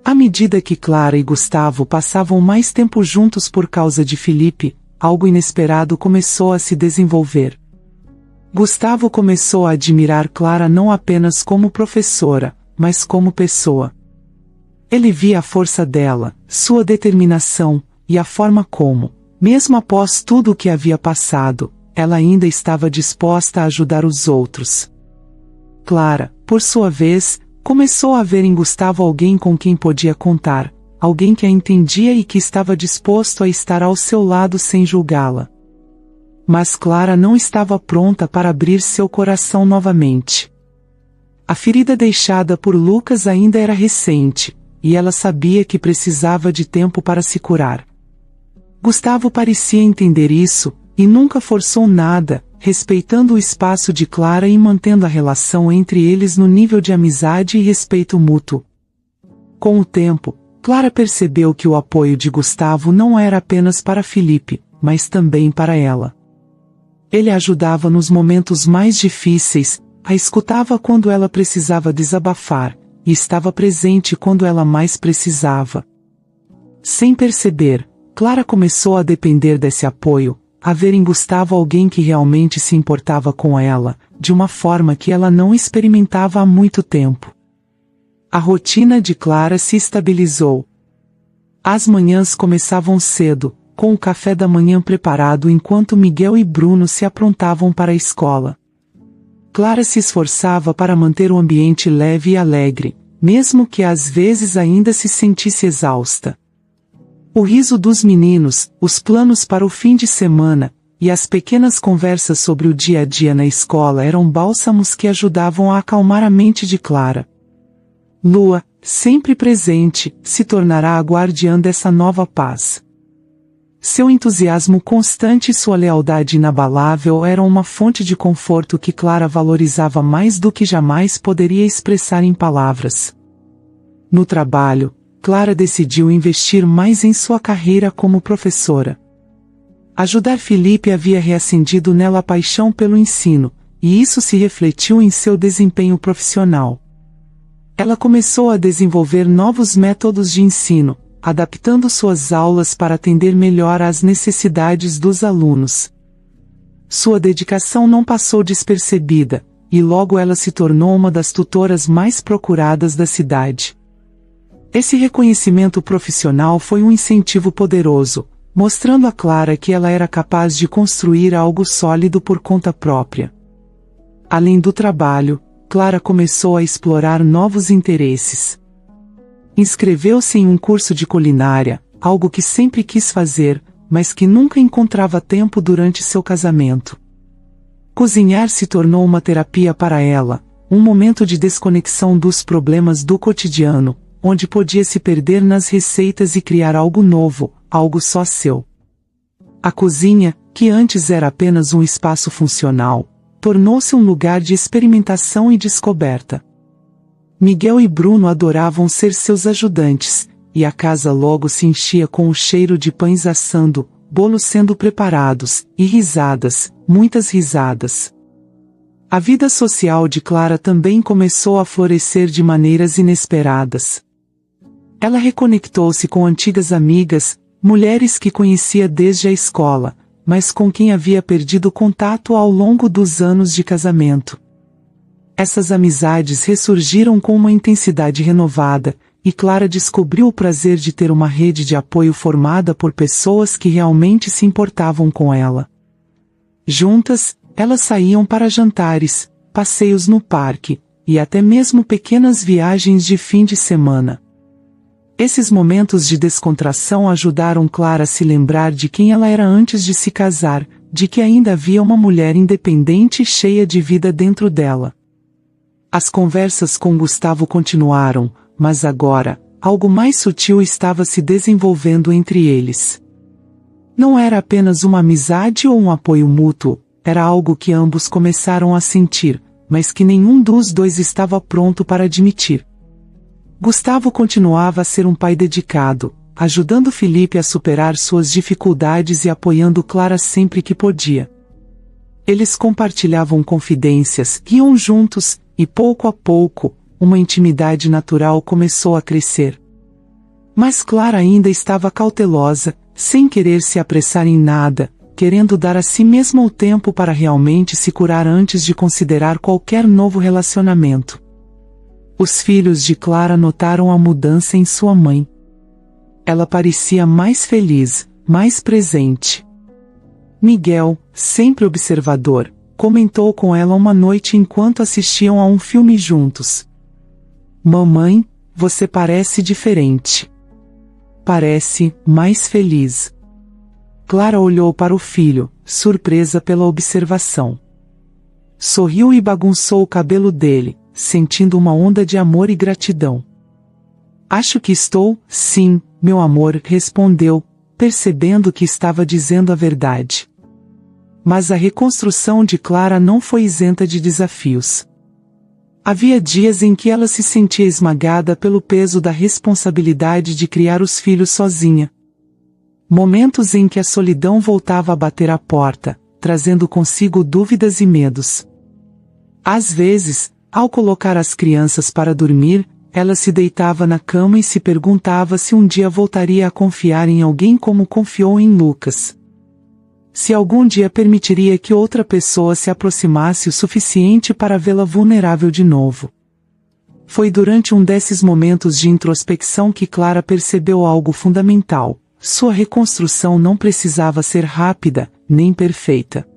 À medida que Clara e Gustavo passavam mais tempo juntos por causa de Felipe, algo inesperado começou a se desenvolver. Gustavo começou a admirar Clara não apenas como professora, mas como pessoa. Ele via a força dela, sua determinação, e a forma como, mesmo após tudo o que havia passado, ela ainda estava disposta a ajudar os outros. Clara, por sua vez, começou a ver em Gustavo alguém com quem podia contar, alguém que a entendia e que estava disposto a estar ao seu lado sem julgá-la. Mas Clara não estava pronta para abrir seu coração novamente. A ferida deixada por Lucas ainda era recente, e ela sabia que precisava de tempo para se curar. Gustavo parecia entender isso, e nunca forçou nada, respeitando o espaço de Clara e mantendo a relação entre eles no nível de amizade e respeito mútuo. Com o tempo, Clara percebeu que o apoio de Gustavo não era apenas para Felipe, mas também para ela. Ele a ajudava nos momentos mais difíceis, a escutava quando ela precisava desabafar, e estava presente quando ela mais precisava. Sem perceber, Clara começou a depender desse apoio, a ver em Gustavo alguém que realmente se importava com ela, de uma forma que ela não experimentava há muito tempo. A rotina de Clara se estabilizou. As manhãs começavam cedo, com o café da manhã preparado enquanto Miguel e Bruno se aprontavam para a escola. Clara se esforçava para manter o ambiente leve e alegre, mesmo que às vezes ainda se sentisse exausta. O riso dos meninos, os planos para o fim de semana, e as pequenas conversas sobre o dia a dia na escola eram bálsamos que ajudavam a acalmar a mente de Clara. Lua, sempre presente, se tornará a guardiã dessa nova paz. Seu entusiasmo constante e sua lealdade inabalável eram uma fonte de conforto que Clara valorizava mais do que jamais poderia expressar em palavras. No trabalho, Clara decidiu investir mais em sua carreira como professora. Ajudar Felipe havia reacendido nela a paixão pelo ensino, e isso se refletiu em seu desempenho profissional. Ela começou a desenvolver novos métodos de ensino, adaptando suas aulas para atender melhor às necessidades dos alunos. Sua dedicação não passou despercebida, e logo ela se tornou uma das tutoras mais procuradas da cidade. Esse reconhecimento profissional foi um incentivo poderoso, mostrando a Clara que ela era capaz de construir algo sólido por conta própria. Além do trabalho, Clara começou a explorar novos interesses. Inscreveu-se em um curso de culinária, algo que sempre quis fazer, mas que nunca encontrava tempo durante seu casamento. Cozinhar se tornou uma terapia para ela, um momento de desconexão dos problemas do cotidiano, onde podia se perder nas receitas e criar algo novo, algo só seu. A cozinha, que antes era apenas um espaço funcional, tornou-se um lugar de experimentação e descoberta. Miguel e Bruno adoravam ser seus ajudantes, e a casa logo se enchia com o cheiro de pães assando, bolos sendo preparados, e risadas, muitas risadas. A vida social de Clara também começou a florescer de maneiras inesperadas. Ela reconectou-se com antigas amigas, mulheres que conhecia desde a escola, mas com quem havia perdido contato ao longo dos anos de casamento. Essas amizades ressurgiram com uma intensidade renovada, e Clara descobriu o prazer de ter uma rede de apoio formada por pessoas que realmente se importavam com ela. Juntas, elas saíam para jantares, passeios no parque, e até mesmo pequenas viagens de fim de semana. Esses momentos de descontração ajudaram Clara a se lembrar de quem ela era antes de se casar, de que ainda havia uma mulher independente e cheia de vida dentro dela. As conversas com Gustavo continuaram, mas agora, algo mais sutil estava se desenvolvendo entre eles. Não era apenas uma amizade ou um apoio mútuo, era algo que ambos começaram a sentir, mas que nenhum dos dois estava pronto para admitir. Gustavo continuava a ser um pai dedicado, ajudando Felipe a superar suas dificuldades e apoiando Clara sempre que podia. Eles compartilhavam confidências, iam juntos, e pouco a pouco, uma intimidade natural começou a crescer. Mas Clara ainda estava cautelosa, sem querer se apressar em nada, querendo dar a si mesma o tempo para realmente se curar antes de considerar qualquer novo relacionamento. Os filhos de Clara notaram a mudança em sua mãe. Ela parecia mais feliz, mais presente. Miguel, sempre observador, comentou com ela uma noite enquanto assistiam a um filme juntos. Mamãe, você parece diferente. Parece mais feliz. Clara olhou para o filho, surpresa pela observação. Sorriu e bagunçou o cabelo dele, sentindo uma onda de amor e gratidão. Acho que estou, sim, meu amor, respondeu, percebendo que estava dizendo a verdade. Mas a reconstrução de Clara não foi isenta de desafios. Havia dias em que ela se sentia esmagada pelo peso da responsabilidade de criar os filhos sozinha. Momentos em que a solidão voltava a bater à porta, trazendo consigo dúvidas e medos. Às vezes, ao colocar as crianças para dormir, ela se deitava na cama e se perguntava se um dia voltaria a confiar em alguém como confiou em Lucas. Se algum dia permitiria que outra pessoa se aproximasse o suficiente para vê-la vulnerável de novo. Foi durante um desses momentos de introspecção que Clara percebeu algo fundamental: sua reconstrução não precisava ser rápida, nem perfeita.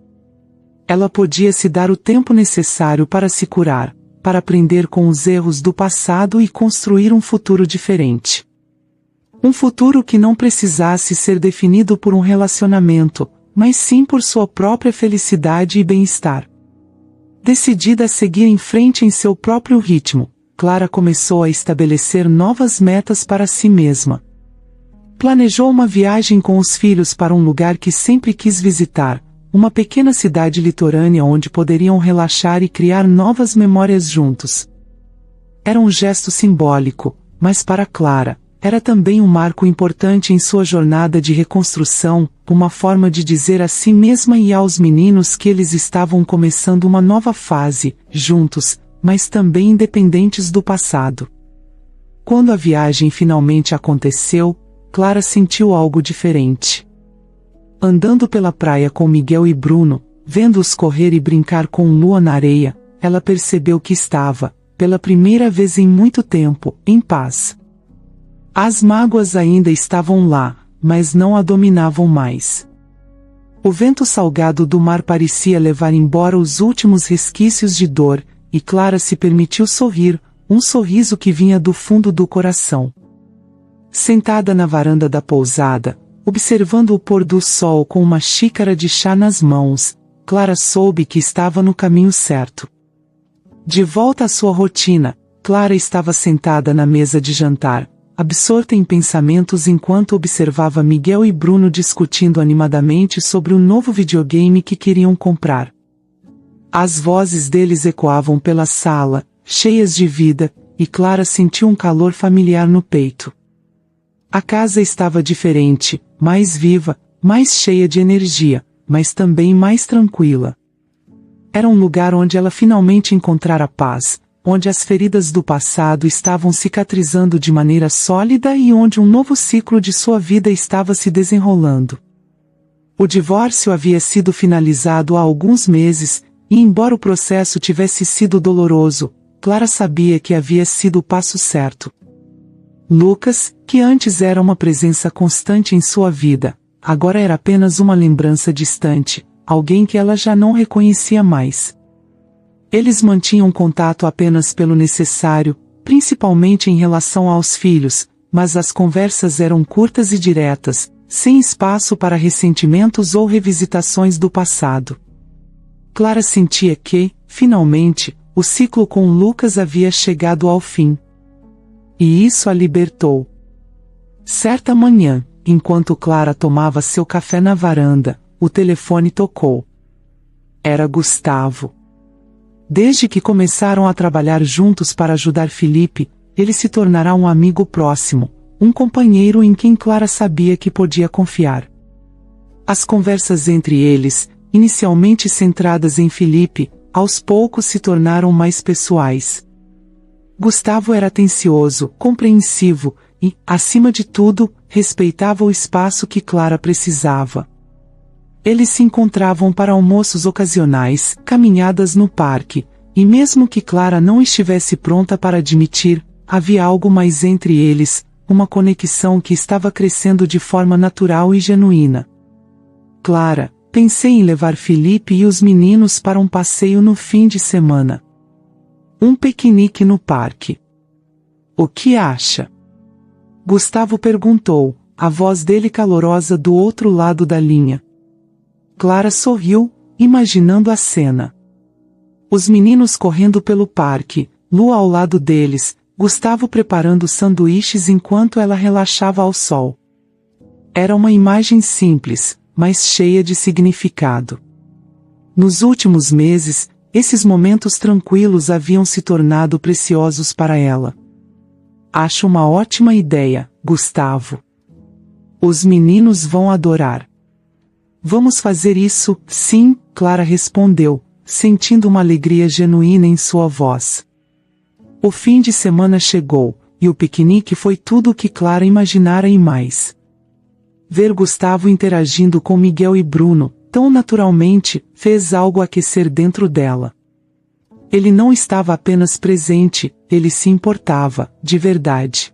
Ela podia se dar o tempo necessário para se curar, para aprender com os erros do passado e construir um futuro diferente. Um futuro que não precisasse ser definido por um relacionamento, mas sim por sua própria felicidade e bem-estar. Decidida a seguir em frente em seu próprio ritmo, Clara começou a estabelecer novas metas para si mesma. Planejou uma viagem com os filhos para um lugar que sempre quis visitar, uma pequena cidade litorânea onde poderiam relaxar e criar novas memórias juntos. Era um gesto simbólico, mas para Clara, era também um marco importante em sua jornada de reconstrução, uma forma de dizer a si mesma e aos meninos que eles estavam começando uma nova fase, juntos, mas também independentes do passado. Quando a viagem finalmente aconteceu, Clara sentiu algo diferente. Andando pela praia com Miguel e Bruno, vendo-os correr e brincar com lua na areia, ela percebeu que estava, pela primeira vez em muito tempo, em paz. As mágoas ainda estavam lá, mas não a dominavam mais. O vento salgado do mar parecia levar embora os últimos resquícios de dor, e Clara se permitiu sorrir, um sorriso que vinha do fundo do coração. Sentada na varanda da pousada, observando o pôr do sol com uma xícara de chá nas mãos, Clara soube que estava no caminho certo. De volta à sua rotina, Clara estava sentada na mesa de jantar, absorta em pensamentos enquanto observava Miguel e Bruno discutindo animadamente sobre o novo videogame que queriam comprar. As vozes deles ecoavam pela sala, cheias de vida, e Clara sentiu um calor familiar no peito. A casa estava diferente, mais viva, mais cheia de energia, mas também mais tranquila. Era um lugar onde ela finalmente encontrara paz, onde as feridas do passado estavam cicatrizando de maneira sólida e onde um novo ciclo de sua vida estava se desenrolando. O divórcio havia sido finalizado há alguns meses, e embora o processo tivesse sido doloroso, Clara sabia que havia sido o passo certo. Lucas, que antes era uma presença constante em sua vida, agora era apenas uma lembrança distante, alguém que ela já não reconhecia mais. Eles mantinham contato apenas pelo necessário, principalmente em relação aos filhos, mas as conversas eram curtas e diretas, sem espaço para ressentimentos ou revisitações do passado. Clara sentia que, finalmente, o ciclo com Lucas havia chegado ao fim. E isso a libertou. Certa manhã, enquanto Clara tomava seu café na varanda, o telefone tocou. Era Gustavo. Desde que começaram a trabalhar juntos para ajudar Felipe, ele se tornará um amigo próximo, um companheiro em quem Clara sabia que podia confiar. As conversas entre eles, inicialmente centradas em Felipe, aos poucos se tornaram mais pessoais. Gustavo era atencioso, compreensivo e, acima de tudo, respeitava o espaço que Clara precisava. Eles se encontravam para almoços ocasionais, caminhadas no parque, e mesmo que Clara não estivesse pronta para admitir, havia algo mais entre eles, uma conexão que estava crescendo de forma natural e genuína. Clara, pensei em levar Felipe e os meninos para um passeio no fim de semana. Um piquenique no parque. O que acha? Gustavo perguntou, a voz dele calorosa do outro lado da linha. Clara sorriu, imaginando a cena. Os meninos correndo pelo parque, Lua ao lado deles, Gustavo preparando sanduíches enquanto ela relaxava ao sol. Era uma imagem simples, mas cheia de significado. Nos últimos meses, esses momentos tranquilos haviam se tornado preciosos para ela. Acho uma ótima ideia, Gustavo. Os meninos vão adorar. Vamos fazer isso, sim, Clara respondeu, sentindo uma alegria genuína em sua voz. O fim de semana chegou, e o piquenique foi tudo o que Clara imaginara e mais. Ver Gustavo interagindo com Miguel e Bruno, tão naturalmente, fez algo aquecer dentro dela. Ele não estava apenas presente, ele se importava, de verdade.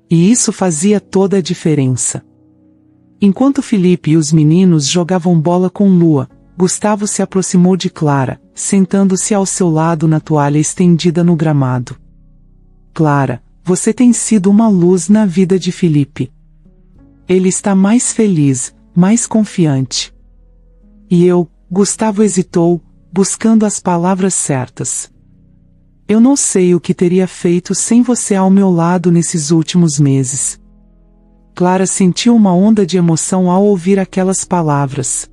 E isso fazia toda a diferença. Enquanto Felipe e os meninos jogavam bola com Lua, Gustavo se aproximou de Clara, sentando-se ao seu lado na toalha estendida no gramado. Clara, você tem sido uma luz na vida de Felipe. Ele está mais feliz, mais confiante. E eu, Gustavo hesitou, buscando as palavras certas. Eu não sei o que teria feito sem você ao meu lado nesses últimos meses. Clara sentiu uma onda de emoção ao ouvir aquelas palavras.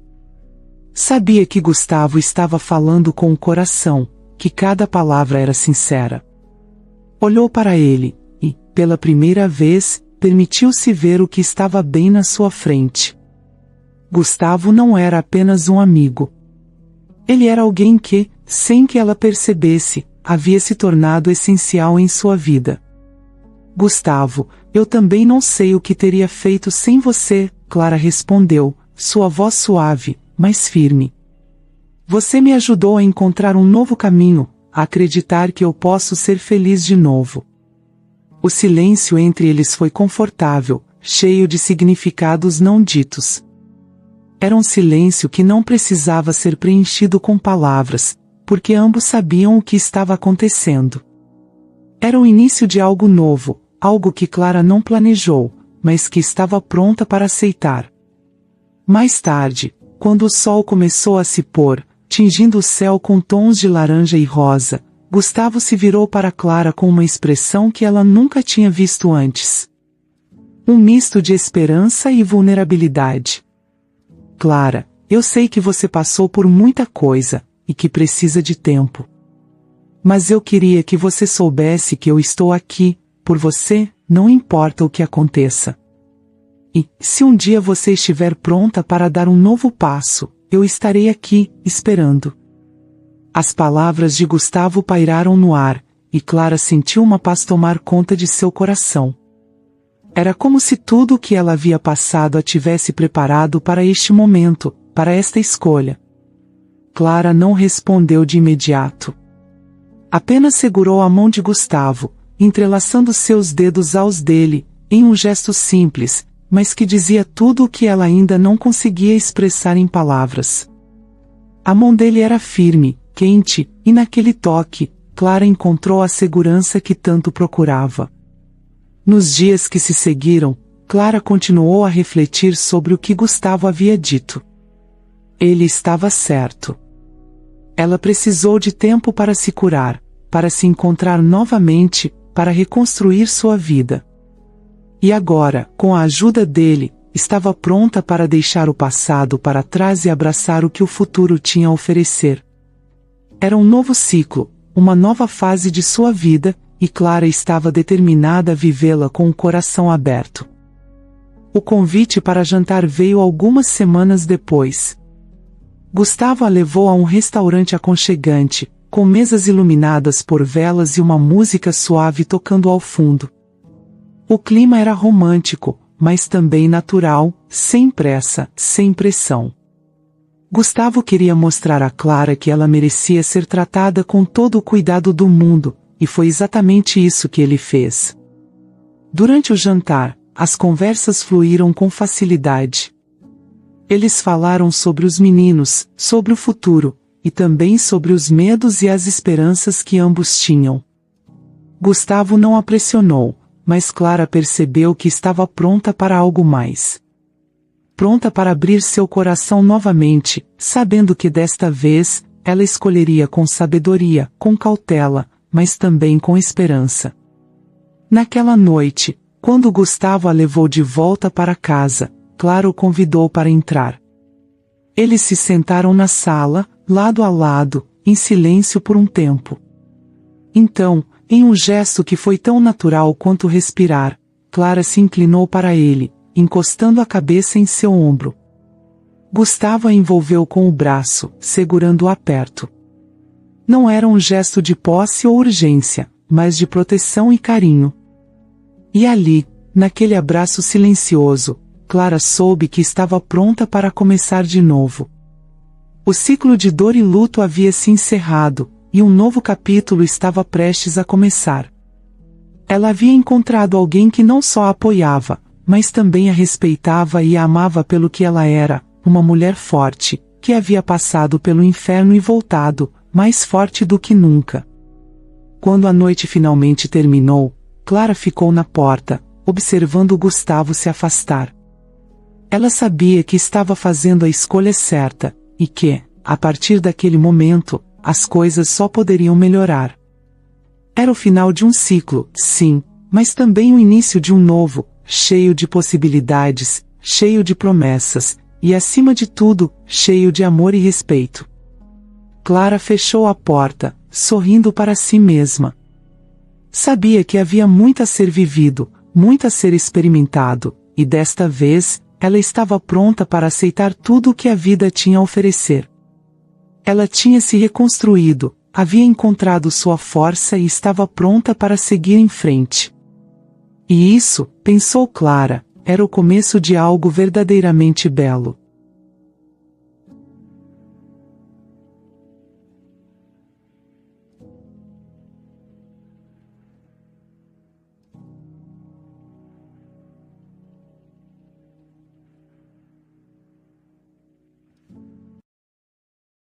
Sabia que Gustavo estava falando com o coração, que cada palavra era sincera. Olhou para ele, e, pela primeira vez, permitiu-se ver o que estava bem na sua frente. Gustavo não era apenas um amigo. Ele era alguém que, sem que ela percebesse, havia se tornado essencial em sua vida. Gustavo, eu também não sei o que teria feito sem você, Clara respondeu, sua voz suave, mas firme. Você me ajudou a encontrar um novo caminho, a acreditar que eu posso ser feliz de novo. O silêncio entre eles foi confortável, cheio de significados não ditos. Era um silêncio que não precisava ser preenchido com palavras, porque ambos sabiam o que estava acontecendo. Era o início de algo novo, algo que Clara não planejou, mas que estava pronta para aceitar. Mais tarde, quando o sol começou a se pôr, tingindo o céu com tons de laranja e rosa, Gustavo se virou para Clara com uma expressão que ela nunca tinha visto antes. Um misto de esperança e vulnerabilidade. Clara, eu sei que você passou por muita coisa, e que precisa de tempo. Mas eu queria que você soubesse que eu estou aqui, por você, não importa o que aconteça. E, se um dia você estiver pronta para dar um novo passo, eu estarei aqui, esperando. As palavras de Gustavo pairaram no ar, e Clara sentiu uma paz tomar conta de seu coração. Era como se tudo o que ela havia passado a tivesse preparado para este momento, para esta escolha. Clara não respondeu de imediato. Apenas segurou a mão de Gustavo, entrelaçando seus dedos aos dele, em um gesto simples, mas que dizia tudo o que ela ainda não conseguia expressar em palavras. A mão dele era firme, quente, e naquele toque, Clara encontrou a segurança que tanto procurava. Nos dias que se seguiram, Clara continuou a refletir sobre o que Gustavo havia dito. Ele estava certo. Ela precisou de tempo para se curar, para se encontrar novamente, para reconstruir sua vida. E agora, com a ajuda dele, estava pronta para deixar o passado para trás e abraçar o que o futuro tinha a oferecer. Era um novo ciclo, uma nova fase de sua vida, e Clara estava determinada a vivê-la com o coração aberto. O convite para jantar veio algumas semanas depois. Gustavo a levou a um restaurante aconchegante, com mesas iluminadas por velas e uma música suave tocando ao fundo. O clima era romântico, mas também natural, sem pressa, sem pressão. Gustavo queria mostrar a Clara que ela merecia ser tratada com todo o cuidado do mundo, e foi exatamente isso que ele fez. Durante o jantar, as conversas fluíram com facilidade. Eles falaram sobre os meninos, sobre o futuro, e também sobre os medos e as esperanças que ambos tinham. Gustavo não a pressionou, mas Clara percebeu que estava pronta para algo mais. pronta para abrir seu coração novamente, sabendo que desta vez, ela escolheria com sabedoria, com cautela, mas também com esperança. Naquela noite, quando Gustavo a levou de volta para casa, Clara o convidou para entrar. Eles se sentaram na sala, lado a lado, em silêncio por um tempo. Então, em um gesto que foi tão natural quanto respirar, Clara se inclinou para ele, encostando a cabeça em seu ombro. Gustavo a envolveu com o braço, segurando-a perto. Não era um gesto de posse ou urgência, mas de proteção e carinho. E ali, naquele abraço silencioso, Clara soube que estava pronta para começar de novo. O ciclo de dor e luto havia se encerrado, e um novo capítulo estava prestes a começar. Ela havia encontrado alguém que não só a apoiava, mas também a respeitava e a amava pelo que ela era, uma mulher forte, que havia passado pelo inferno e voltado, mais forte do que nunca. Quando a noite finalmente terminou, Clara ficou na porta, observando Gustavo se afastar. Ela sabia que estava fazendo a escolha certa, e que, a partir daquele momento, as coisas só poderiam melhorar. Era o final de um ciclo, sim, mas também o início de um novo, cheio de possibilidades, cheio de promessas, e acima de tudo, cheio de amor e respeito. Clara fechou a porta, sorrindo para si mesma. Sabia que havia muito a ser vivido, muito a ser experimentado, e desta vez, ela estava pronta para aceitar tudo o que a vida tinha a oferecer. Ela tinha se reconstruído, havia encontrado sua força e estava pronta para seguir em frente. E isso, pensou Clara, era o começo de algo verdadeiramente belo.